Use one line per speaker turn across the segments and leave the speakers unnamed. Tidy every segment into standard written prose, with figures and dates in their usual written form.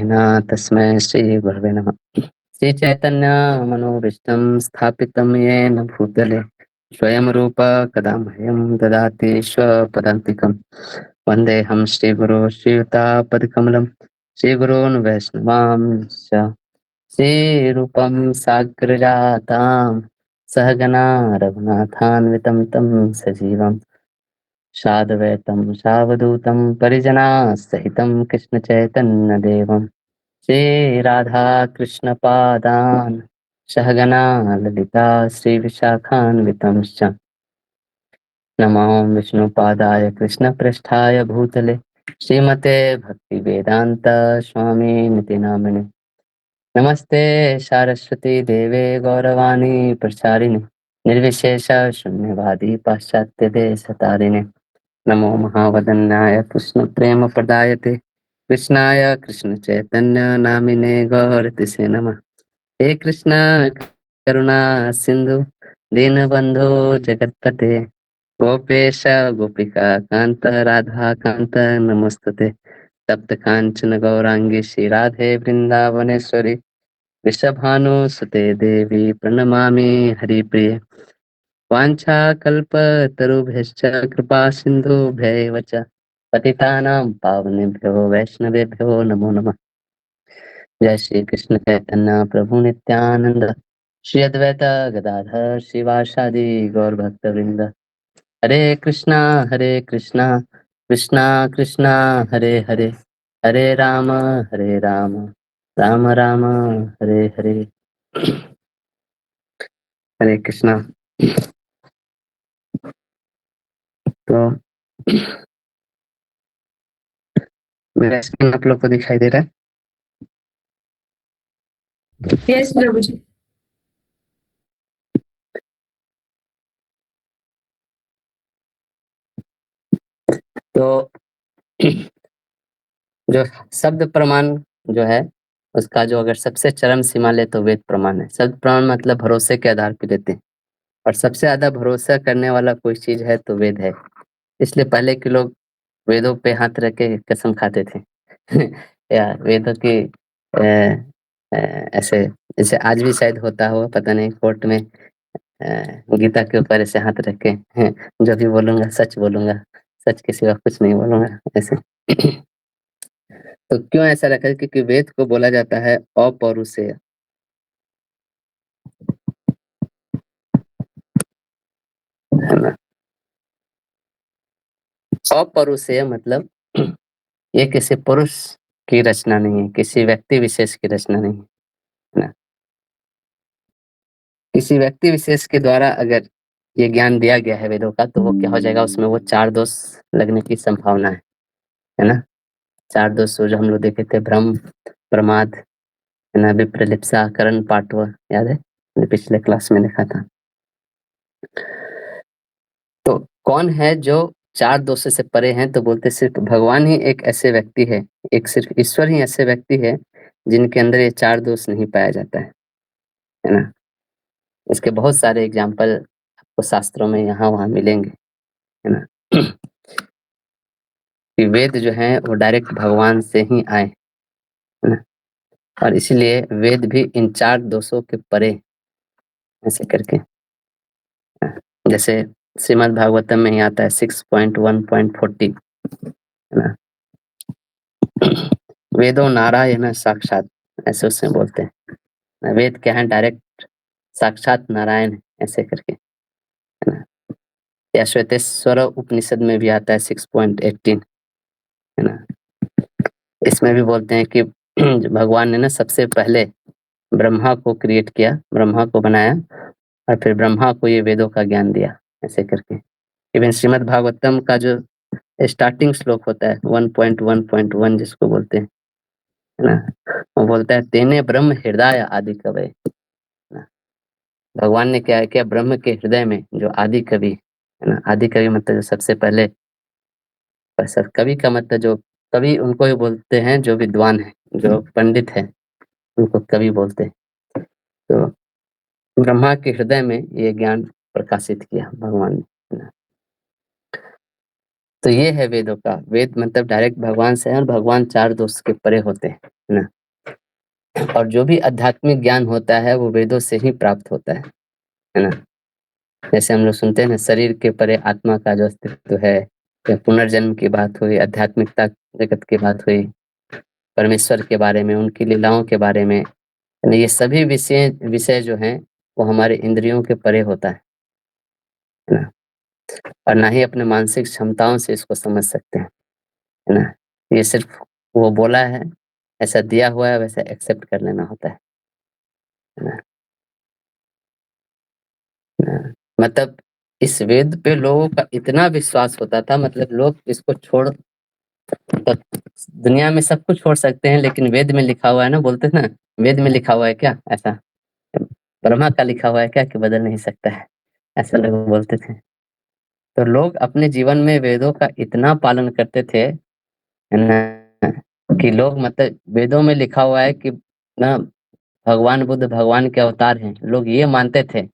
योगेन तस्मै श्रीगुरवे नमः। श्रीचैतन्यमनोभीष्टं स्थापितं येन भूतले स्वयं रूप कदा मह्यं ददाति स्वपदान्तिकं। वन्देऽहं श्रीगुरो श्रीयुतापदकमलं श्रीगुरून् वैष्णवांश्च श्रीरूपं साग्रजातां सहगना रघुनाथान्वितं तं सजीवं साद्वैतं सावधूतं परिजनासहितं कृष्णचैतन्यदेवं श्रीराधाकृष्णपादान् सहगना ललिता श्रीविशाखान्वितंश्च नमो विष्णुपादाय कृष्णप्रेष्ठाय भूतले श्रीमते भक्तिवेदान्त स्वामिनिति नामिने। नमस्ते सारस्वती देवे गौरवाणी प्रचारिणे निर्विशेष शून्यवादी पाश्चात्य देशतारिणे। नमो महावदन्याय कृष्णप्रेमप्रदायते कृष्णाय कृष्णचैतन्य नामिने गौरतिसे नमः। हे कृष्ण करुणा सिंधु दीनबंधो जगत्पते गोपेश गोपिका कांत राधा कांत नमस्तुते। तप्त कांचन गौरांगी श्री राधे वृंदावनेश्वरी वृषभानुसुते देवी प्रणमामि हरिप्रिये। वाञ्छाकल्पतरुभ्यश्च कृपा सिन्धुभ्यैव च पतितानां पावनेभ्यो वैष्णवेभ्यो नमो नमः। जय श्री कृष्ण चैतन्य प्रभु नित्यानंद श्री अद्वैत गदाधर शिवासादि गौर भक्तवृंद। हरे कृष्णा कृष्णा कृष्णा हरे हरे हरे राम राम राम हरे हरे। हरे कृष्णा। तो मेरा स्क्रीन आप लोग को दिखाई दे रहा है?
यस प्रभु जी।
तो जो शब्द प्रमाण जो है उसका जो अगर सबसे चरम सीमा ले तो वेद प्रमाण है। शब्द प्रमाण मतलब भरोसे के आधार पर देते हैं, और सबसे ज्यादा भरोसा करने वाला कोई चीज है तो वेद है। इसलिए पहले के लोग वेदों पे हाथ रख के कसम खाते थे या वेदों की ऐसे जैसे आज भी शायद होता हो, पता नहीं, कोर्ट में गीता के ऊपर ऐसे हाथ रख के जो भी बोलूंगा सच बोलूंगा, सच के सिवा कुछ नहीं बोलूंगा ऐसे। तो क्यों ऐसा रखा है? क्योंकि वेद को बोला जाता है अपौरुषेय। है ना? अपौरुषेय मतलब ये किसी पुरुष की रचना नहीं है, किसी व्यक्ति विशेष की रचना नहीं है ना। किसी व्यक्ति विशेष के द्वारा अगर ये ज्ञान दिया गया है वेदों का, तो वो क्या हो जाएगा, उसमें वो 4 दोष लगने की संभावना है ना। 4 दोष जो हम लोग देखे थे, भ्रम, प्रमाद, है ना, विप्रलिप्सा, करण पाटव, याद है? पिछले क्लास में देखा था। तो कौन है जो 4 दोषों से परे हैं? तो बोलते सिर्फ भगवान ही एक ऐसे व्यक्ति है, एक सिर्फ ईश्वर ही ऐसे व्यक्ति है जिनके अंदर ये 4 दोष नहीं पाया जाता है ना। इसके बहुत सारे एग्जाम्पल आपको शास्त्रों में यहाँ वहाँ मिलेंगे, है ना। कि वेद जो है वो डायरेक्ट भगवान से ही आए, है ना, और इसीलिए वेद भी इन 4 दोषों के परे ऐसे करके, जैसे श्रीमद् भागवतम में ही आता है 6.1.40, है ना। वेदो नारायण साक्षात, ऐसे उसमें बोलते हैं। वेद क्या है? डायरेक्ट साक्षात नारायण, ऐसे करके, है ना। या श्वेतेश्वर उपनिषद में भी आता है 6.18, है ना। इसमें भी बोलते हैं कि भगवान ने ना सबसे पहले ब्रह्मा को क्रिएट किया, ब्रह्मा को बनाया, और फिर ब्रह्मा को ये वेदों का ज्ञान दिया, ऐसे करके। इवन श्रीमद् भागवतम का जो स्टार्टिंग श्लोक होता है 1.1.1 जिसको बोलते हैं, है ना, वो बोलता है तेने ब्रह्म हृदय आदि कवि। भगवान ने क्या किया? ब्रह्म के हृदय में जो आदि कवि, है ना, आदि कवि मतलब जो सबसे पहले, सब कवि का मतलब जो कवि उनको ही बोलते हैं जो विद्वान है, जो पंडित है, उनको कवि बोलते हैं। तो ब्रह्मा के हृदय में ये ज्ञान प्रकाशित किया भगवान ने, है ना। तो ये है वेदों का। वेद मतलब डायरेक्ट भगवान से है, और भगवान 4 दोष के परे होते हैं। है ना? और जो भी आध्यात्मिक ज्ञान होता है वो वेदों से ही प्राप्त होता है ना? जैसे हम लोग सुनते हैं ना, शरीर के परे आत्मा का जो अस्तित्व है, या पुनर्जन्म की बात हुई, आध्यात्मिकता जगत की बात हुई, परमेश्वर के बारे में, उनकी लीलाओं के बारे में, यानी ये सभी विषय विषय जो हैं वो हमारे इंद्रियों के परे होता है ना? और ना ही अपने मानसिक क्षमताओं से इसको समझ सकते हैं, है ना? ये सिर्फ वो बोला है, ऐसा दिया हुआ है, वैसा एक्सेप्ट कर लेना होता है ना? हाँ, मतलब इस वेद पे लोगों का इतना विश्वास होता था, मतलब लोग इसको छोड़ मतलब दुनिया में सब कुछ छोड़ सकते हैं, लेकिन वेद में लिखा हुआ है ना, बोलते हैं ना, वेद में लिखा हुआ है क्या, ऐसा ब्रह्मा का लिखा हुआ है क्या कि बदल नहीं सकता है, ऐसा लोग बोलते थे। तो लोग अपने जीवन में वेदों का इतना पालन करते थे, है ना, कि लोग मतलब वेदों में लिखा हुआ है कि ना भगवान बुद्ध भगवान के अवतार हैं, लोग ये मानते थे।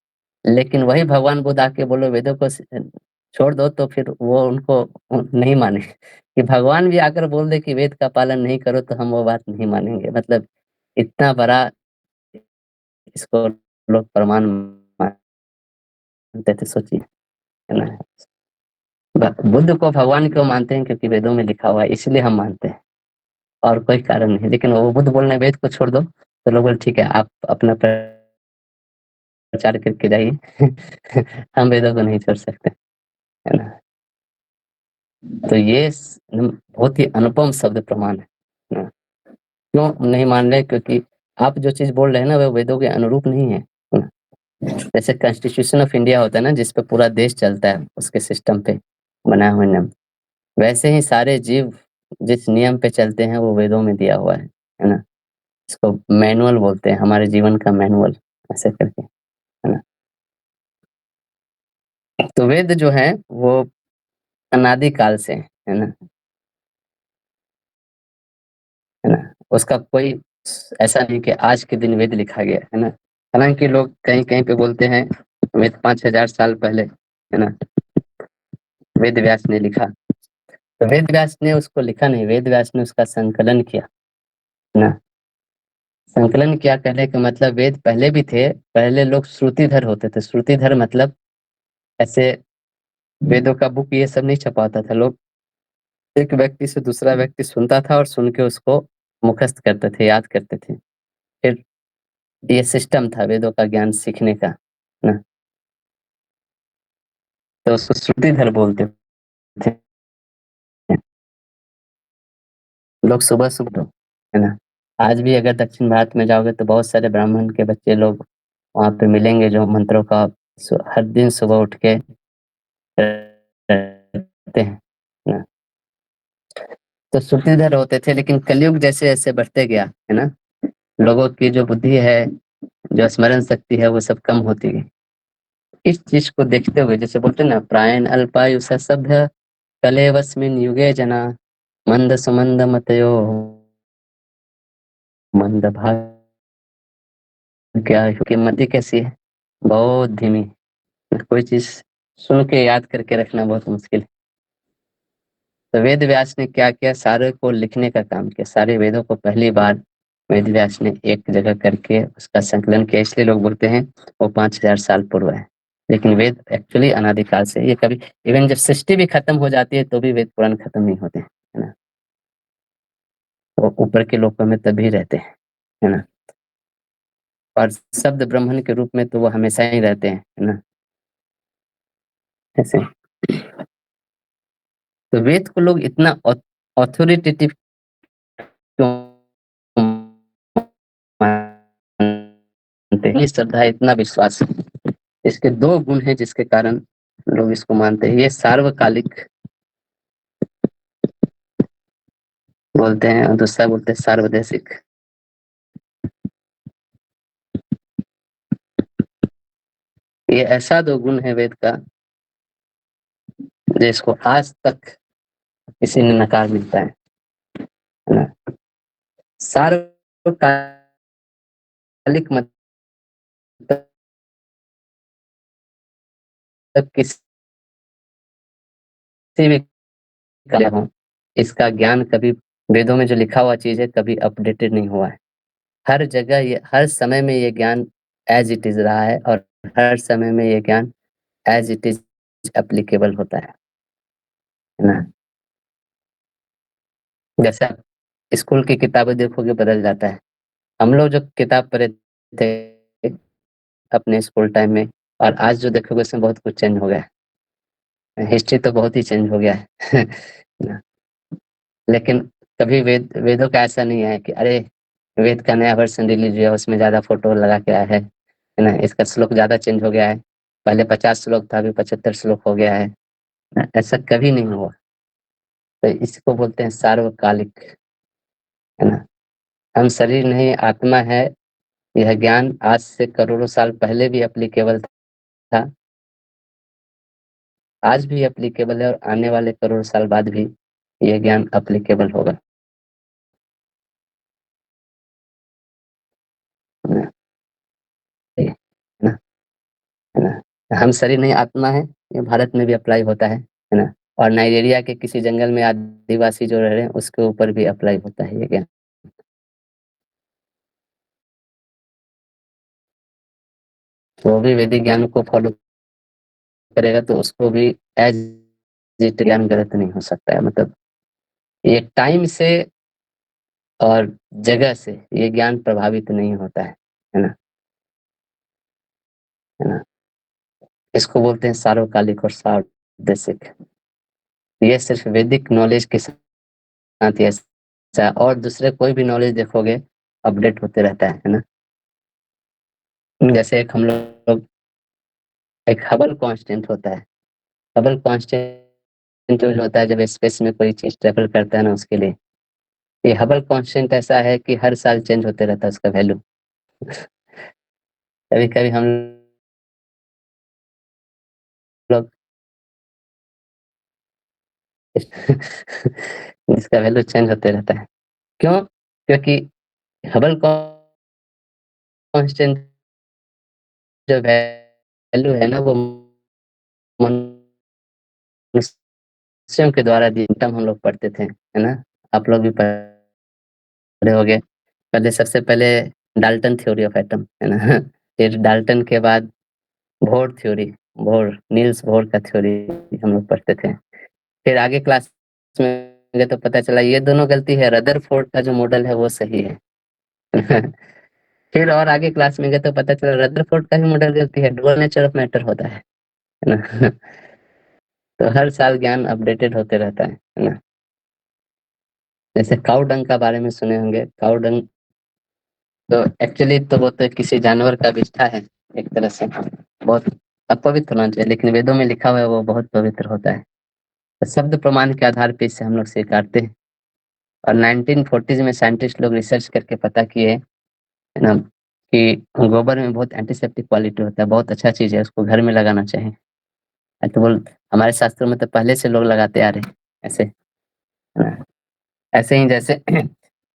लेकिन वही भगवान बुद्ध आके बोलो वेदों को छोड़ दो, तो फिर वो उनको नहीं माने कि भगवान भी आकर बोल दे कि वेद का पालन नहीं करो, तो हम वो बात नहीं मानेंगे। मतलब इतना बड़ा इसको लोग प्रमाण मानते थे, सोचिए, है ना? बुद्ध को भगवान क्यों मानते हैं? क्योंकि वेदों में लिखा हुआ है, इसलिए हम मानते हैं, और कोई कारण नहीं। लेकिन वो बुद्ध बोल रहे हैं वेद को छोड़ दो, तो लोग बोले ठीक है, आप अपना प्रचार करके जाइए हम वेदों को नहीं छोड़ सकते, है ना? तो ये बहुत ही अनुपम शब्द प्रमाण है ना? क्यों नहीं मान रहे? क्योंकि आप जो चीज बोल रहे हैं ना, वो वेदों के अनुरूप नहीं है ना? जैसे कॉन्स्टिट्यूशन ऑफ इंडिया होता है ना, जिस पे पूरा देश चलता है, उसके सिस्टम पे बनाए हुए नियम, वैसे ही सारे जीव जिस नियम पे चलते हैं वो वेदों में दिया हुआ है ना? इसको मैनुअल बोलते हैं, हमारे जीवन का मैनुअल, ऐसे करके, है ना? तो वेद जो है वो अनादि काल से है ना? है ना? उसका कोई ऐसा नहीं कि आज के दिन वेद लिखा गया, है ना? हालांकि लोग कहीं कहीं पे बोलते हैं वेद 5000 साल पहले, है ना, वेद व्यास ने लिखा। तो वेद व्यास ने उसको लिखा नहीं, वेद व्यास ने उसका संकलन किया, है ना? संकलन किया कहने का मतलब वेद पहले भी थे, पहले लोग श्रुतिधर होते थे। श्रुतिधर मतलब ऐसे वेदों का बुक ये सब नहीं छपाता था, लोग एक व्यक्ति से दूसरा व्यक्ति सुनता था और सुन के उसको मुखस्त करते थे, याद करते थे। फिर ये सिस्टम था वेदों का ज्ञान सीखने का, ना? तो उसको श्रुतिधर बोलते थे लोग। सुबह सुबह, है ना, आज भी अगर दक्षिण भारत में जाओगे तो बहुत सारे ब्राह्मण के बच्चे लोग वहाँ पे मिलेंगे जो मंत्रों का हर दिन सुबह उठ के करते हैं ना? तो श्रुतिधर होते थे, लेकिन कलयुग जैसे जैसे बढ़ते गया, है ना, लोगों की जो बुद्धि है, जो स्मरण शक्ति है, वो सब कम होती गई। इस चीज को देखते हुए, जैसे बोलते हैं ना, प्रायण अल्पायुष सभ्य कलेवस्मिन युगे जना मंद सुमंद मतयो मंद भाग्य की मति कैसी है, बहुत धीमी। कोई चीज सुन के याद करके रखना बहुत मुश्किल है। तो वेद व्यास ने क्या किया, सारे को लिखने का काम किया, सारे वेदों को पहली बार वेद व्यास ने एक जगह करके उसका संकलन किया। इसलिए लोग बोलते हैं वो 5000 साल पूर्व है, लेकिन वेद एक्चुअली अनादिकाल से। ये कभी इवन जब सृष्टि भी खत्म हो जाती है तो भी वेद पुराण खत्म नहीं होते, है ना? वो ऊपर के लोकों में तभी रहते हैं, है ना? और शब्द ब्राह्मण के रूप में तो वो हमेशा ही रहते हैं, है ना? ऐसे तो वेद को लोग इतना ऑथोरिटेटिव क्यों मानते हैं? श्रद्धा, इतना विश्वास, इसके दो गुण हैं जिसके कारण लोग इसको मानते हैं। ये सार्वकालिक बोलते हैं और दूसरा बोलते हैं सार्वदेशिक। ये ऐसा दो गुण है वेद का जिसको आज तक किसी ने नकार मिलता है ना? सार्वकालिक मतलब किसी भी कार्य हो, इसका ज्ञान कभी वेदों में जो लिखा हुआ चीज़ है कभी अपडेटेड नहीं हुआ है। हर जगह ये हर समय में ये ज्ञान एज़ इट इज़ रहा है और हर समय में ये ज्ञान एज़ इट इज़ एप्लीकेबल होता है ना? जैसे आप स्कूल की किताबें देखोगे बदल जाता है। हम लोग जो किताब पढ़े थे अपने स्कूल टाइम में और आज जो देखोगे उसमें बहुत कुछ चेंज हो गया है। हिस्ट्री तो बहुत ही चेंज हो गया है। ना? लेकिन कभी वेदों का ऐसा नहीं है कि अरे! वेद का नया वर्ज़न रिलीज़ हुआ उसमें ज़्यादा फ़ोटो लगा के आया है ना? इसका श्लोक ज़्यादा चेंज हो गया है। पहले 50 श्लोक था अभी 75 श्लोक हो गया है। ऐसा कभी नहीं हुआ। तो इसको बोलते हैं सार्वकालिक, है ना? हम शरीर नहीं आत्मा है, यह ज्ञान आज से करोड़ों साल पहले भी एप्लीकेबल था। आज भी एप्लीकेबल है और आने वाले करोड़ साल बाद भी ये ज्ञान एप्लीकेबल होगा। है ना? है ना? है ना? हम शरीर नहीं आत्मा है, ये भारत में भी अप्लाई होता है ना? और नाइजीरिया के किसी जंगल में आदिवासी जो रह रहे हैं उसके ऊपर भी अप्लाई होता है ये ज्ञान। तो वो भी वैदिक ज्ञान को फॉलो करेगा तो उसको भी एज़ इट ज्ञान गलत नहीं हो सकता है। मतलब ये टाइम से और जगह से ये ज्ञान प्रभावित नहीं होता है ना? है ना? इसको बोलते हैं सार्वकालिक और सार्वदेशिक। ये सिर्फ़ वैदिक नॉलेज के साथ ही ऐसा है और दूसरे कोई भी नॉलेज देखोगे अपडेट होते रहता है ना? जैसे एक हम लोग एक हबल कांस्टेंट होता है। हबल कांस्टेंट जो होता है जब स्पेस में कोई चीज़ ट्रैवल करता है ना उसके लिए। ये हबल कांस्टेंट ऐसा है कि हर साल चेंज होते रहता है उसका वैल्यू। कभी-कभी हम लोग इसका वैल्यू चेंज होते रहता है। क्यों? क्योंकि हबल कांस्टेंट जो वैल्यू है ना वो मनुष्यों के द्वारा दी टर्म हम लोग पढ़ते थे, है ना? आप लोग भी पढ़े होंगे। पहले सबसे पहले डाल्टन थ्योरी ऑफ एटम, है ना? फिर डाल्टन के बाद Bohr theory, Bohr Niels Bohr का थ्योरी हम लोग पढ़ते थे। फिर आगे क्लास में गए तो पता चला ये दोनों गलती है, रदरफोर्ड का जो मॉडल है वो सही है। फिर और आगे क्लास में गए तो पता चला रदरफोर्ड का भी मॉडल गलती है, डुअल नेचर ऑफ मैटर होता है ना? तो हर साल ज्ञान अपडेटेड होते रहता है ना? जैसे काऊ डंग का बारे में सुने होंगे, काऊ डंग तो एक्चुअली तो वो तो किसी जानवर का विष्ठा है एक तरह से, बहुत अपवित्र होना चाहिए लेकिन वेदों में लिखा हुआ है वो बहुत पवित्र होता है। तो शब्द प्रमाण के आधार पे इसे हम लोग स्वीकारते हैं और 1940s में साइंटिस्ट लोग रिसर्च करके पता किए, है ना, कि गोबर में बहुत एंटीसेप्टिक क्वालिटी होता है, बहुत अच्छा चीज़ है, उसको घर में लगाना चाहिए। तो बोल हमारे शास्त्रों में तो पहले से लोग लगाते आ रहे हैं ऐसे, है ना? ऐसे ही जैसे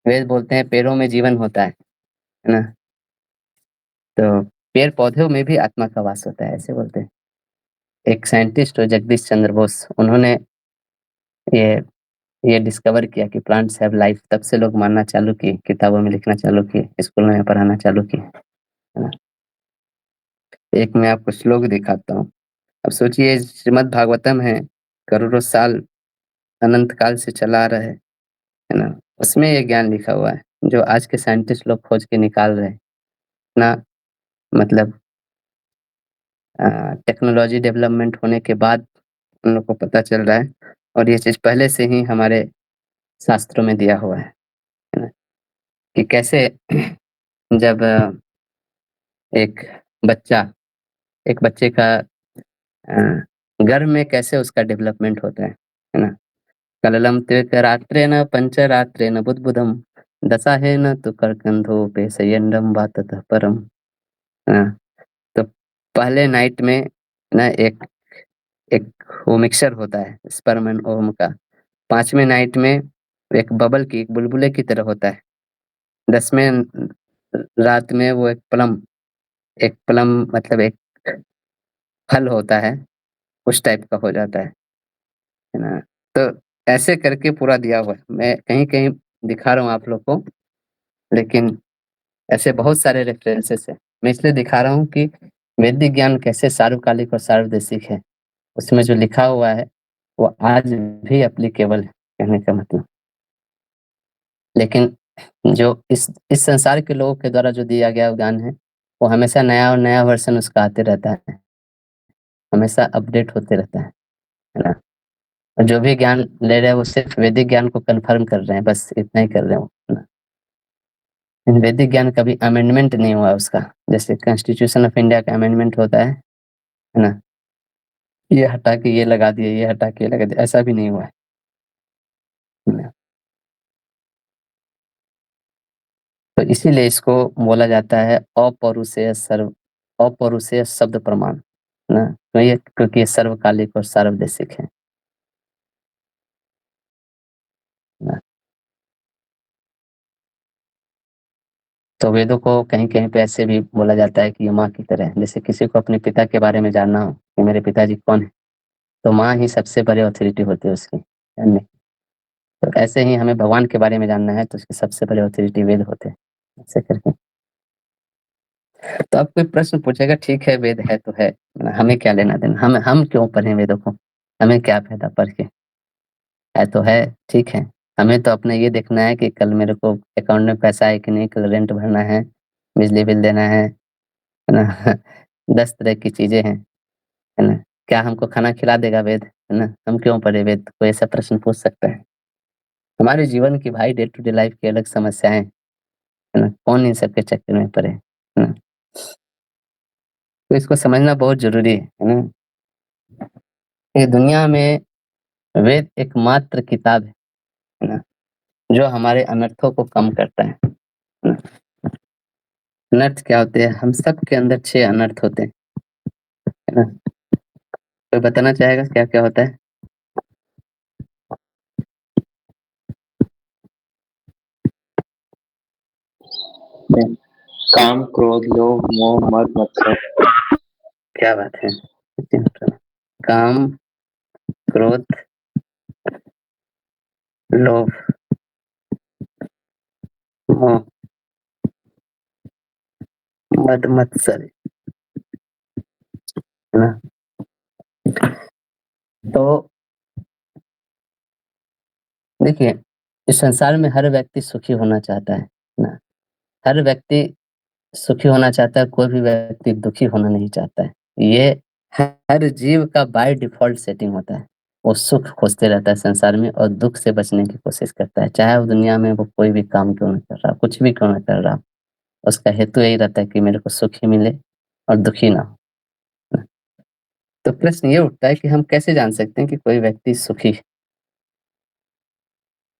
वेद बोलते हैं पेड़ों में जीवन होता है ना? तो पेड़-पौधों में भी आत्मा का वास होता है, ऐसे बोलते हैं। एक साइंटिस्ट हो जगदीश चंद्र बोस, उन्होंने ये ये डिस्कवर किया कि प्लांट्स हैव लाइफ, तब से लोग मानना चालू किए, किताबों में लिखना चालू किए, स्कूल में पढ़ाना चालू किए, है ना? एक मैं आपको श्लोक दिखाता हूँ। अब सोचिए श्रीमद् भागवतम है, करोड़ों साल अनंत काल से चला आ रहा है ना? उसमें ये ज्ञान लिखा हुआ है, जो आज के साइंटिस्ट लोग खोज के निकाल रहे हैं ना, मतलब टेक्नोलॉजी डेवलपमेंट होने के बाद उन लोग को पता चल रहा है और ये चीज़ पहले से ही हमारे शास्त्रों में दिया हुआ है ना? कि कैसे जब एक बच्चा एक बच्चे का गर्भ में कैसे उसका डेवलपमेंट होता है ना? कललं त्वेकरात्रेण पंचरात्रेण बुद्बुदं दशाहेन तु कर्कंधोपे शय्यंडं वा ततः परम। हाँ, तो पहले नाइट में ना एक एक वो मिक्सचर होता है स्पर्म एंड ओवम का। 5वें नाइट में एक बबल की एक बुलबुले की तरह होता है। 10वें रात में वो एक प्लम मतलब एक फल होता है, उस टाइप का हो जाता है ना? तो ऐसे करके पूरा दिया हुआ है। मैं कहीं-कहीं दिखा रहा हूँ आप लोग को, लेकिन ऐसे बहुत सारे रेफरेंसेस हैं। मैं इसलिए दिखा रहा हूँ कि वैदिक ज्ञान कैसे सार्वकालिक और सार्वदेशिक है। उसमें जो लिखा हुआ है, वो आज भी एप्लीकेबल है, कहने का मतलब। लेकिन जो इस संसार के लोगों के द्वारा जो दिया गया ज्ञान है, वो हमेशा नया और नया वर्ज़न उसका आते रहता है, हमेशा अपडेट होते रहता है ना? और जो भी ज्ञान ले रहे हैं, वो सिर्फ़ वैदिक ज्ञान को कन्फर्म कर रहे हैं, बस इतना ही कर रहे हैं वो, है ना? वैदिक ज्ञान कभी अमेंडमेंट नहीं हुआ उसका, जैसे कॉन्स्टिट्यूशन ऑफ इंडिया का अमेंडमेंट होता है ना? ये हटा के ये लगा दिया, ये हटा के ये लगा दिया, ऐसा भी नहीं हुआ है। ना? तो इसीलिए इसको बोला जाता है अपौरुषेय शब्द प्रमाण, ना? तो ये क्योंकि ये सर्वकालिक और सार्वदेशिक है। ना? तो वेदों को कहीं-कहीं पे ऐसे भी बोला जाता है कि ये माँ की तरह है। जैसे किसी को अपने पिता के बारे में जानना हो कि मेरे पिताजी कौन हैं, तो माँ ही सबसे बड़ी अथॉरिटी होती है उसकी, है ना? तो ऐसे ही हमें भगवान के बारे में जानना है, तो उसके सबसे बड़े अथॉरिटी वेद होते हैं, ऐसे करके। तो अब कोई प्रश्न पूछेगा, ठीक है वेद है तो है, हमें क्या लेना-देना? हम क्यों पढ़ें वेदों को? हमें क्या फ़ायदा पढ़ के? है तो है, ठीक है। हमें तो अपना ये देखना है कि कल मेरे को अकाउंट में पैसा है कि नहीं, कल रेंट भरना है, बिजली बिल देना है ना? 10 तरह की चीज़ें हैं, है ना? क्या हमको खाना खिला देगा वेद, है ना? हम क्यों पढ़े वेद? कोई ऐसा प्रश्न पूछ सकता है? हमारे जीवन की भाई डे टू डे लाइफ़ की अलग समस्याएँ, है ना? कौन इन सब के चक्कर में पड़े, है ना? तो इसको समझना बहुत ज़रूरी है ना? ये दुनिया में वेद एकमात्र किताब है ना? जो हमारे अनर्थों को कम करता है ना? अनर्थ क्या होते हैं? हम सब के अंदर 6 अनर्थ होते हैं, है ना? कोई बताना चाहेगा क्या-क्या होता है?
काम, क्रोध, लोभ, मोह, मद, मत्सर।
क्या बात है! काम, क्रोध, लोभ, मोह, मद, मत्सर, है ना? तो देखिए, इस संसार में हर व्यक्ति सुखी होना चाहता है ना? हर व्यक्ति सुखी होना चाहता है, कोई भी व्यक्ति दुखी होना नहीं चाहता है। ये हर जीव का बाय डिफ़ॉल्ट सेटिंग होता है। वो सुख खोजते रहता है संसार में और दुःख से बचने की कोशिश करता है। चाहे वो दुनिया में वो कोई भी काम क्यों ना कर रहा हो, कुछ भी क्यों ना कर रहा हो, उसका हेतु यही रहता है कि मेरे को सुख ही मिले और दुखी ना हो। तो प्रश्न ये उठता है कि हम कैसे जान सकते हैं कि कोई व्यक्ति सुखी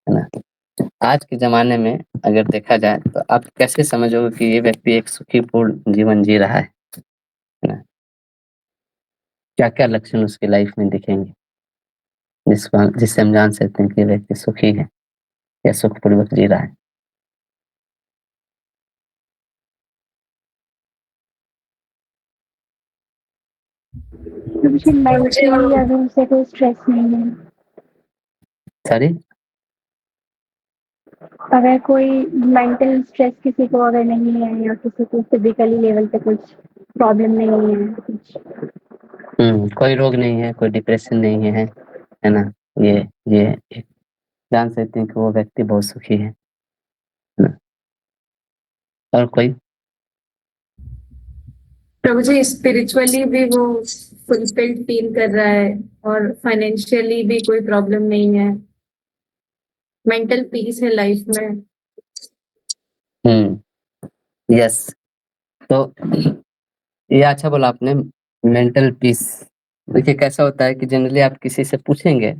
है ना? आज के ज़माने में अगर देखा जाए तो आप कैसे समझोगे कि ये व्यक्ति एक सुखीपूर्ण जीवन जी रहा है ना? क्या-क्या लक्षण उसकी लाइफ़ में दिखेंगे, जिससे हम जान सकते हैं कि ये व्यक्ति सुखी है या सुखपूर्वक जी रहा है?
मुझे मेंटली अभी उसे कोई स्ट्रेस नहीं है।
सॉरी?
अगर कोई मेंटल स्ट्रेस किसी को अगर नहीं है या किसी को फिजिकली लेवल पे कुछ प्रॉब्लम नहीं है कुछ।
कोई रोग नहीं है, कोई डिप्रेशन नहीं है ना? ये एक जान सकते हैं कि वो व्यक्ति बहुत सुखी है ना? और कोई?
प्रभु जी स्पिरिचुअली भी वो फुलफिल्ड फील कर रहा है और फाइनेंशियली भी कोई प्रॉब्लम नहीं है, मेंटल पीस है लाइफ में।
यस। तो ये अच्छा बोला आपने, मेंटल पीस। देखिए कैसा होता है कि जनरली आप किसी से पूछेंगे,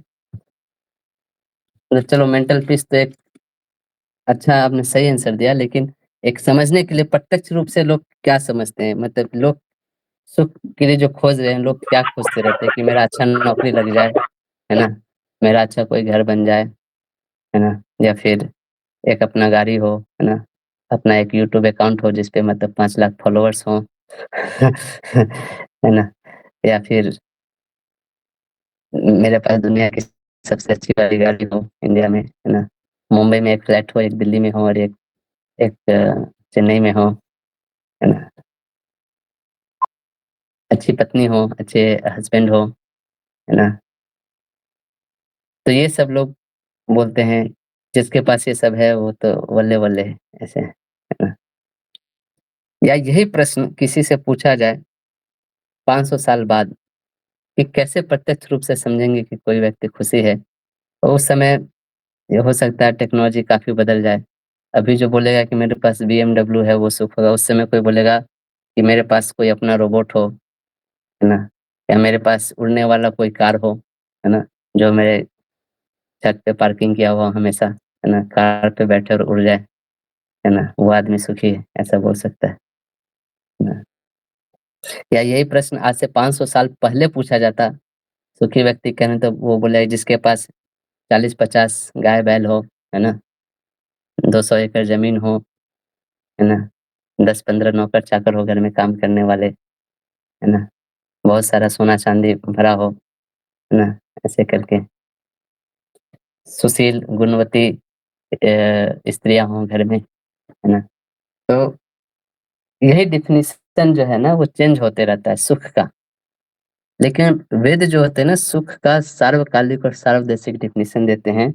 तो चलो मेंटल पीस तो एक अच्छा आपने सही आंसर दिया, लेकिन एक समझने के लिए प्रत्यक्ष रूप से लोग क्या समझते हैं? मतलब लोग सुख के लिए जो खोज रहे हैं, लोग क्या खोजते रहते हैं कि मेरा अच्छा नौकरी लग जाए, है ना? मेरा अच्छा कोई घर बन जाए, है ना? या फिर एक अपना गाड़ी हो, है ना? अपना एक यूट्यूब अकाउंट हो जिस पे मतलब 5 लाख फॉलोवर्स हों, है ना? या फिर मेरे पास दुनिया की सबसे अच्छी वाली गाड़ी हो इंडिया में, है ना? मुंबई में एक फ्लैट हो, एक दिल्ली में हो और एक एक चेन्नई में हो, है ना? अच्छी पत्नी हो, अच्छे हस्बैंड हो, है ना? तो ये सब लोग बोलते हैं जिसके पास ये सब है वो तो वल्ले-वल्ले है, ऐसे है ना? या यही प्रश्न किसी से पूछा जाए 500 साल बाद कि कैसे प्रत्यक्ष रूप से समझेंगे कि कोई व्यक्ति खुशी है? तो उस समय ये हो सकता है टेक्नोलॉजी काफ़ी बदल जाए। अभी जो बोलेगा कि मेरे पास बीएमडब्ल्यू है वो सुख होगा, उस समय कोई बोलेगा कि मेरे पास कोई अपना रोबोट हो, है ना? या मेरे पास उड़ने वाला कोई कार हो, है ना? जो मेरे छत पे पार्किंग किया हुआ हमेशा, है ना? कार पे बैठे और उड़ जाए, है ना? वो आदमी सुखी है, ऐसा बोल सकता है ना? या यही प्रश्न आज से 500 साल पहले पूछा जाता, सुखी व्यक्ति कहें तो वो बोलेगा जिसके पास 40-50 गाय-बैल हो, है ना? 200 एकड़ ज़मीन हो, है ना? 10-15 नौकर-चाकर हो घर में काम करने वाले, है ना? बहुत सारा सोना-चांदी भरा हो, है ना? ऐसे करके। सुशील, गुणवती स्त्रियाँ हों घर में, है ना? तो यही डेफ़िनिशन जो है ना वो चेंज होते रहता है सुख का। लेकिन वेद जो होते हैं ना सुख का सार्वकालिक और सार्वदेशिक डेफ़िनिशन देते हैं।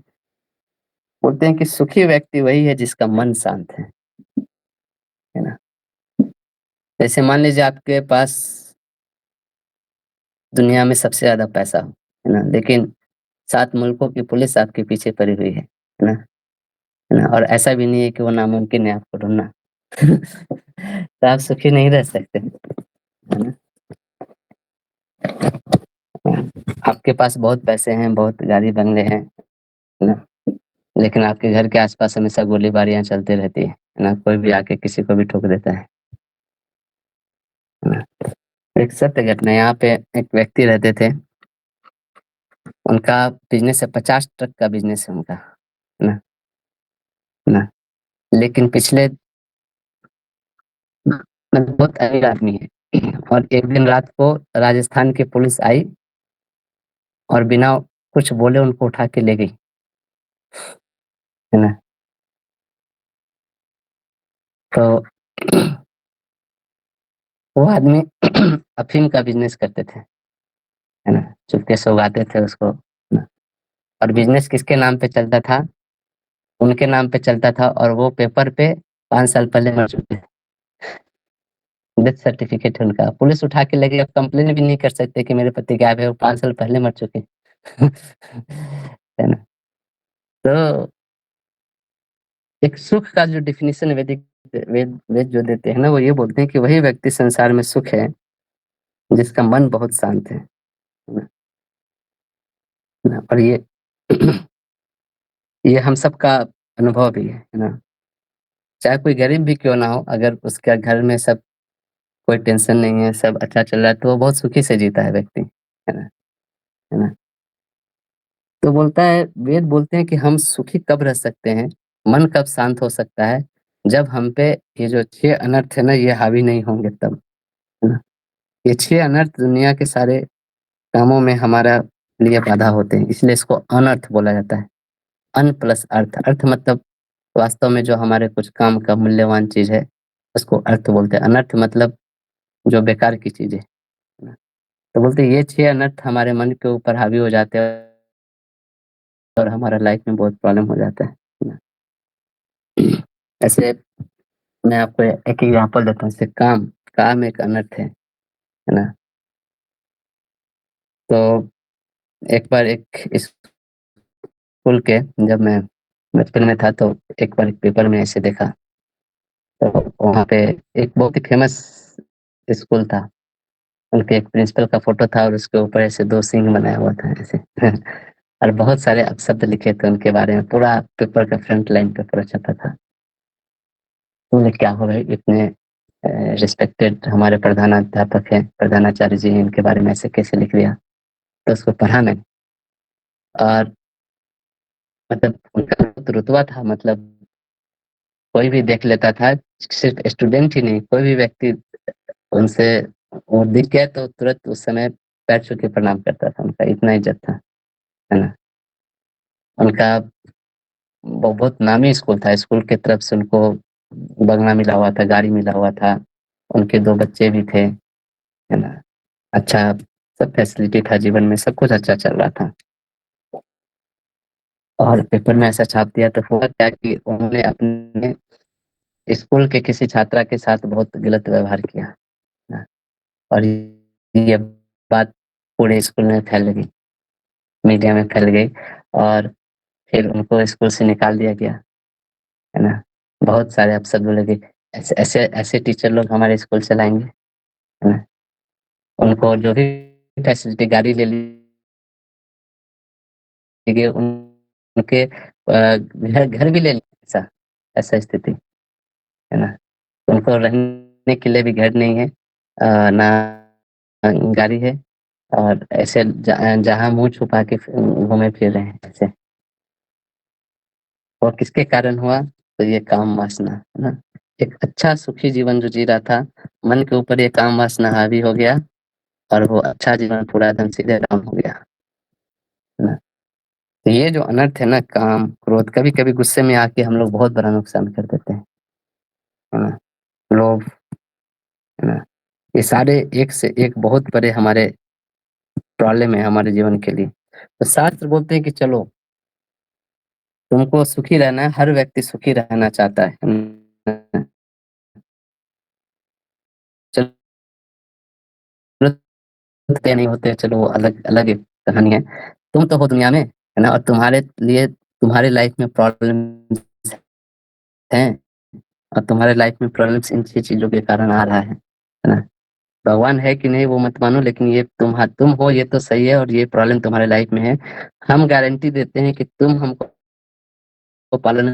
बोलते हैं कि सुखी व्यक्ति वही है जिसका मन शांत है ना? जैसे मान लीजिए आपके पास दुनिया में सबसे ज़्यादा पैसा हो, है ना? लेकिन 7 मुल्कों की पुलिस आपके पीछे पड़ी हुई है ना? है ना? और ऐसा भी नहीं है कि वो नामुमकिन है आपको ढूँढना। तो आप सुखी नहीं रह सकते, है ना? आपके पास बहुत पैसे हैं, बहुत गाड़ी-बंगले हैं, है ना? लेकिन आपके घर के आस-पास हमेशा गोलीबारियाँ चलती रहती है ना? कोई भी आके किसी को भी ठोक देता है ना? एक सत्य घटना यहाँ पे एक व्यक्ति रहते थे, उनका बिज़नेस है 50 ट्रक का बिज़नेस है उनका, है ना? है ना? लेकिन पिछले मतलब बहुत अमीर आदमी है और एक दिन रात को राजस्थान की पुलिस आई और बिना कुछ बोले उनको उठा के ले गई, है ना? तो वो आदमी अफ़ीम का बिज़नेस करते थे, है ना? चुपके से उगाते थे उसको, है ना? और बिज़नेस किसके नाम पे चलता था? उनके नाम पे चलता था और वो पेपर पे 5 साल पहले मर चुके थे। डेथ सर्टिफ़िकेट है उनका। पुलिस उठा के ले गई, अब कंप्लेन भी नहीं कर सकते कि मेरे पति गायब है, वो 5 साल पहले मर चुके। है ना? तो एक सुख का जो डेफ़िनिशन वेद जो देते हैं ना, वो ये बोलते हैं कि वही व्यक्ति संसार में सुख है, जिसका मन बहुत शांत है ना? है ना? और ये हम सबका अनुभव भी है ना? चाहे कोई गरीब भी क्यों ना हो, अगर उसका घर में सब कोई टेंशन नहीं है, सब अच्छा चल रहा है, तो वो बहुत सुखी से जीता है व्यक्ति, है ना? है ना? तो बोलता है वेद बोलते हैं कि हम सुखी कब रह सकते हैं, मन कब शांत हो सकता है, जब हम पे ये जो 6 अनर्थ है ना, ये हावी नहीं होंगे तब, है ना? ये 6 अनर्थ दुनिया के सारे कामों में हमारा लिए बाधा होते हैं, इसलिए इसको अनर्थ बोला जाता है। अन प्लस अर्थ, अर्थ मतलब वास्तव में जो हमारे कुछ काम का मूल्यवान चीज़ है, उसको अर्थ बोलते हैं। अनर्थ मतलब जो बेकार की चीज़ है ना? तो बोलते हैं ये 6 अनर्थ हमारे मन के ऊपर हावी हो जाते हैं और हमारा लाइफ में बहुत प्रॉब्लम हो जाता है ना? ऐसे मैं आपको एक एग्ज़ाम्पल देता हूँ, जैसे काम, काम एक अनर्थ है ना? तो एक बार एक स्कूल के जब मैं बचपन में था तो एक बार एक पेपर में ऐसे देखा, तो वहाँ पे एक बहुत ही फ़ेमस स्कूल था। उनके एक प्रिंसिपल का फ़ोटो था और उसके ऊपर ऐसे 2 सिंह बनाया हुआ था ऐसे और बहुत सारे अपशब्द लिखे थे उनके बारे में, पूरा पेपर का फ्रंट लाइन पे पूरा छपा था। तो बोले क्या हो गए इतने रिस्पेक्टेड हमारे प्रधानाध्यापक हैं, प्रधानाचार्य जी हैं, इनके बारे में ऐसे कैसे लिख दिया? तो उसको पढ़ा मैंने और मतलब उनका बहुत रुतबा था, मतलब कोई भी देख लेता था, सिर्फ स्टूडेंट ही नहीं, कोई भी व्यक्ति उनसे वो दिख गया तो तुरंत उस समय पैर छू के प्रणाम करता था, उनका इतना इज़्ज़त था, है ना? उनका बहुत नामी स्कूल था, स्कूल की तरफ से उनको बंगला मिला हुआ था, गाड़ी मिला हुआ था, उनके 2 बच्चे भी थे, है ना? अच्छा सब फैसिलिटी था जीवन में, सब कुछ अच्छा चल रहा था। और पेपर में ऐसा छाप दिया तो हुआ क्या कि उन्होंने अपने स्कूल के किसी छात्रा के साथ बहुत गलत व्यवहार किया, ना? और ये बात पूरे स्कूल में फैल गई, मीडिया में फैल गई और फिर उनको स्कूल से निकाल दिया गया, है ना? बहुत सारे अफसर बोले कि ऐसे ऐसे ऐसे टीचर लोग हमारे स्कूल से लाएँगे, है ना? उनको जो भी फैसिलिटी गाड़ी ले ली गई, उनके घर घर भी ले लिया, ऐसा ऐसा स्थिति, है ना? उनको रहने के लिए भी घर नहीं है, ना गाड़ी है और ऐसे जहाँ मुँह छुपा के घूमे फिर रहे हैं ऐसे। और किसके कारण हुआ? तो ये काम वासना, है ना? एक अच्छा सुखी जीवन जो जी रहा था, मन के ऊपर ये काम वासना हावी हो गया और वो अच्छा जीवन पूरा एकदम सीधे डाउन हो गया, है ना? तो ये जो अनर्थ है ना, काम, क्रोध, कभी-कभी गुस्से में आके हम लोग बहुत बड़ा नुकसान कर देते हैं, है ना? लोभ, है ना? ये सारे एक से एक बहुत बड़े हमारे प्रॉब्लम है हमारे जीवन के लिए। तो शास्त्र बोलते हैं कि चलो तुमको सुखी रहना है, हर व्यक्ति सुखी रहना चाहता है ना? चलो होते नहीं होते, चलो वो अलग अलग एक कहानी है। तुम तो हो दुनिया में, है ना? और तुम्हारे लिए तुम्हारे लाइफ में प्रॉब्लम्स हैं और तुम्हारे लाइफ में प्रॉब्लम्स इन 6 चीज़ों के कारण आ रहा है ना? भगवान है कि नहीं वो मत मानो, लेकिन ये तुम हो ये तो सही है और ये प्रॉब्लम तुम्हारे लाइफ में है। हम गारंटी देते हैं कि तुम हमको पालन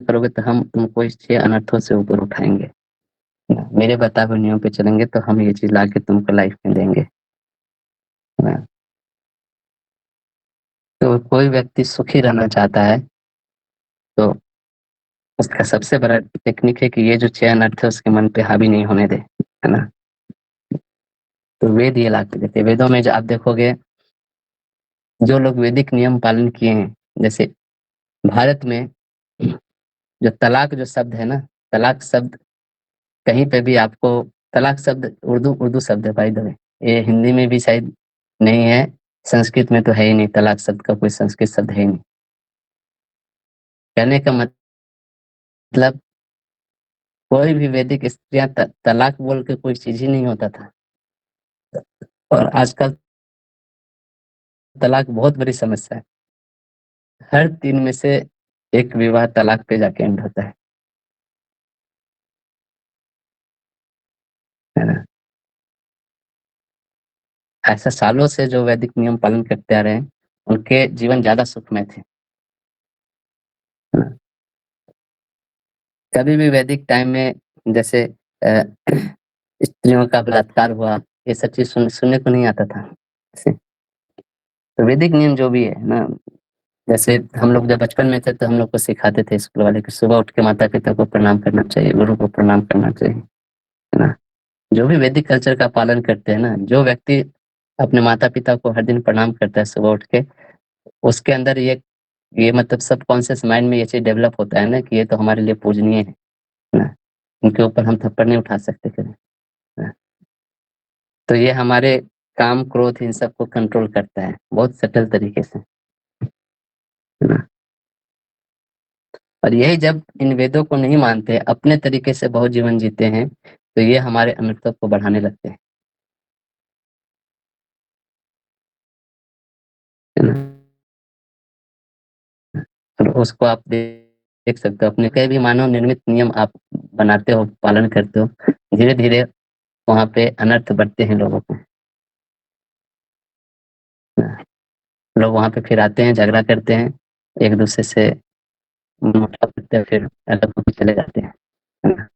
करोगे तो हम तुमको इस 6 अनर्थों से ऊपर उठाएँगे। ना? मेरे बताए हुए नियम पे चलेंगे तो हम ये चीज़ लाके तुमको लाइफ में देंगे, है ना? तो कोई व्यक्ति सुखी रहना चाहता है, तो उसका सबसे बड़ा टेक्निक है कि ये जो 6 अनर्थ है उसके मन पे हावी नहीं होने दे, है ना? तो वेद ये लाके देते हैं। वेदों में जो आप देखोगे, जो लोग वैदिक नियम पालन किए हैं, जैसे भारत में जो तलाक जो शब्द है ना, तलाक शब्द कहीं पे भी आपको तलाक शब्द उर्दू शब्द है बाय द वे। ये हिंदी में भी शायद नहीं है, संस्कृत में तो है ही नहीं, तलाक शब्द का कोई संस्कृत शब्द है ही नहीं। कहने का मतलब कोई भी वैदिक स्त्रियाँ तलाक बोल के कोई चीज़ ही नहीं होता था और आजकल तलाक बहुत बड़ी समस्या है। हर 3 में से 1 विवाह तलाक पे जाके एंड होता है ना? ऐसा सालों से जो वैदिक नियम पालन करते आ रहे हैं, उनके जीवन ज़्यादा सुखमय थे, है ना? कभी भी वैदिक टाइम में जैसे स्त्रियों का बलात्कार हुआ, ये सब चीज़ सुनने को नहीं आता था। ऐसे तो वैदिक नियम जो भी है ना, जैसे हम लोग जब बचपन में थे तो हम लोग को सिखाते थे स्कूल वाले कि सुबह उठ के माता-पिता को प्रणाम करना चाहिए, गुरु को प्रणाम करना चाहिए, है ना? जो भी वैदिक कल्चर का पालन करते हैं ना, जो व्यक्ति अपने माता-पिता को हर दिन प्रणाम करता है सुबह उठ के, उसके अंदर ये मतलब सबकॉन्शियस माइंड में ये चीज़ डेवलप होता है ना कि ये तो हमारे लिए पूजनीय है ना? इनके ऊपर हम थप्पड़ नहीं उठा सकते कभी, है ना? तो ये हमारे काम, क्रोध इन सबको कंट्रोल करता है, बहुत सटल तरीके से, है ना? और यही जब इन वेदों को नहीं मानते, अपने तरीके से बहुत जीवन जीते हैं, तो ये हमारे अमृतत्व को बढ़ाने लगते हैं, है ना? और उसको आप देख सकते हो, अपने कई भी मानव निर्मित नियम आप बनाते हो, पालन करते हो, धीरे-धीरे वहाँ पे अनर्थ बढ़ते हैं लोगों को, ना? लोग वहाँ पे फिर आते हैं, झगड़ा करते हैं, एक-दूसरे से मुठभेड़ करते हैं, फिर अलग होके चले जाते हैं, है ना?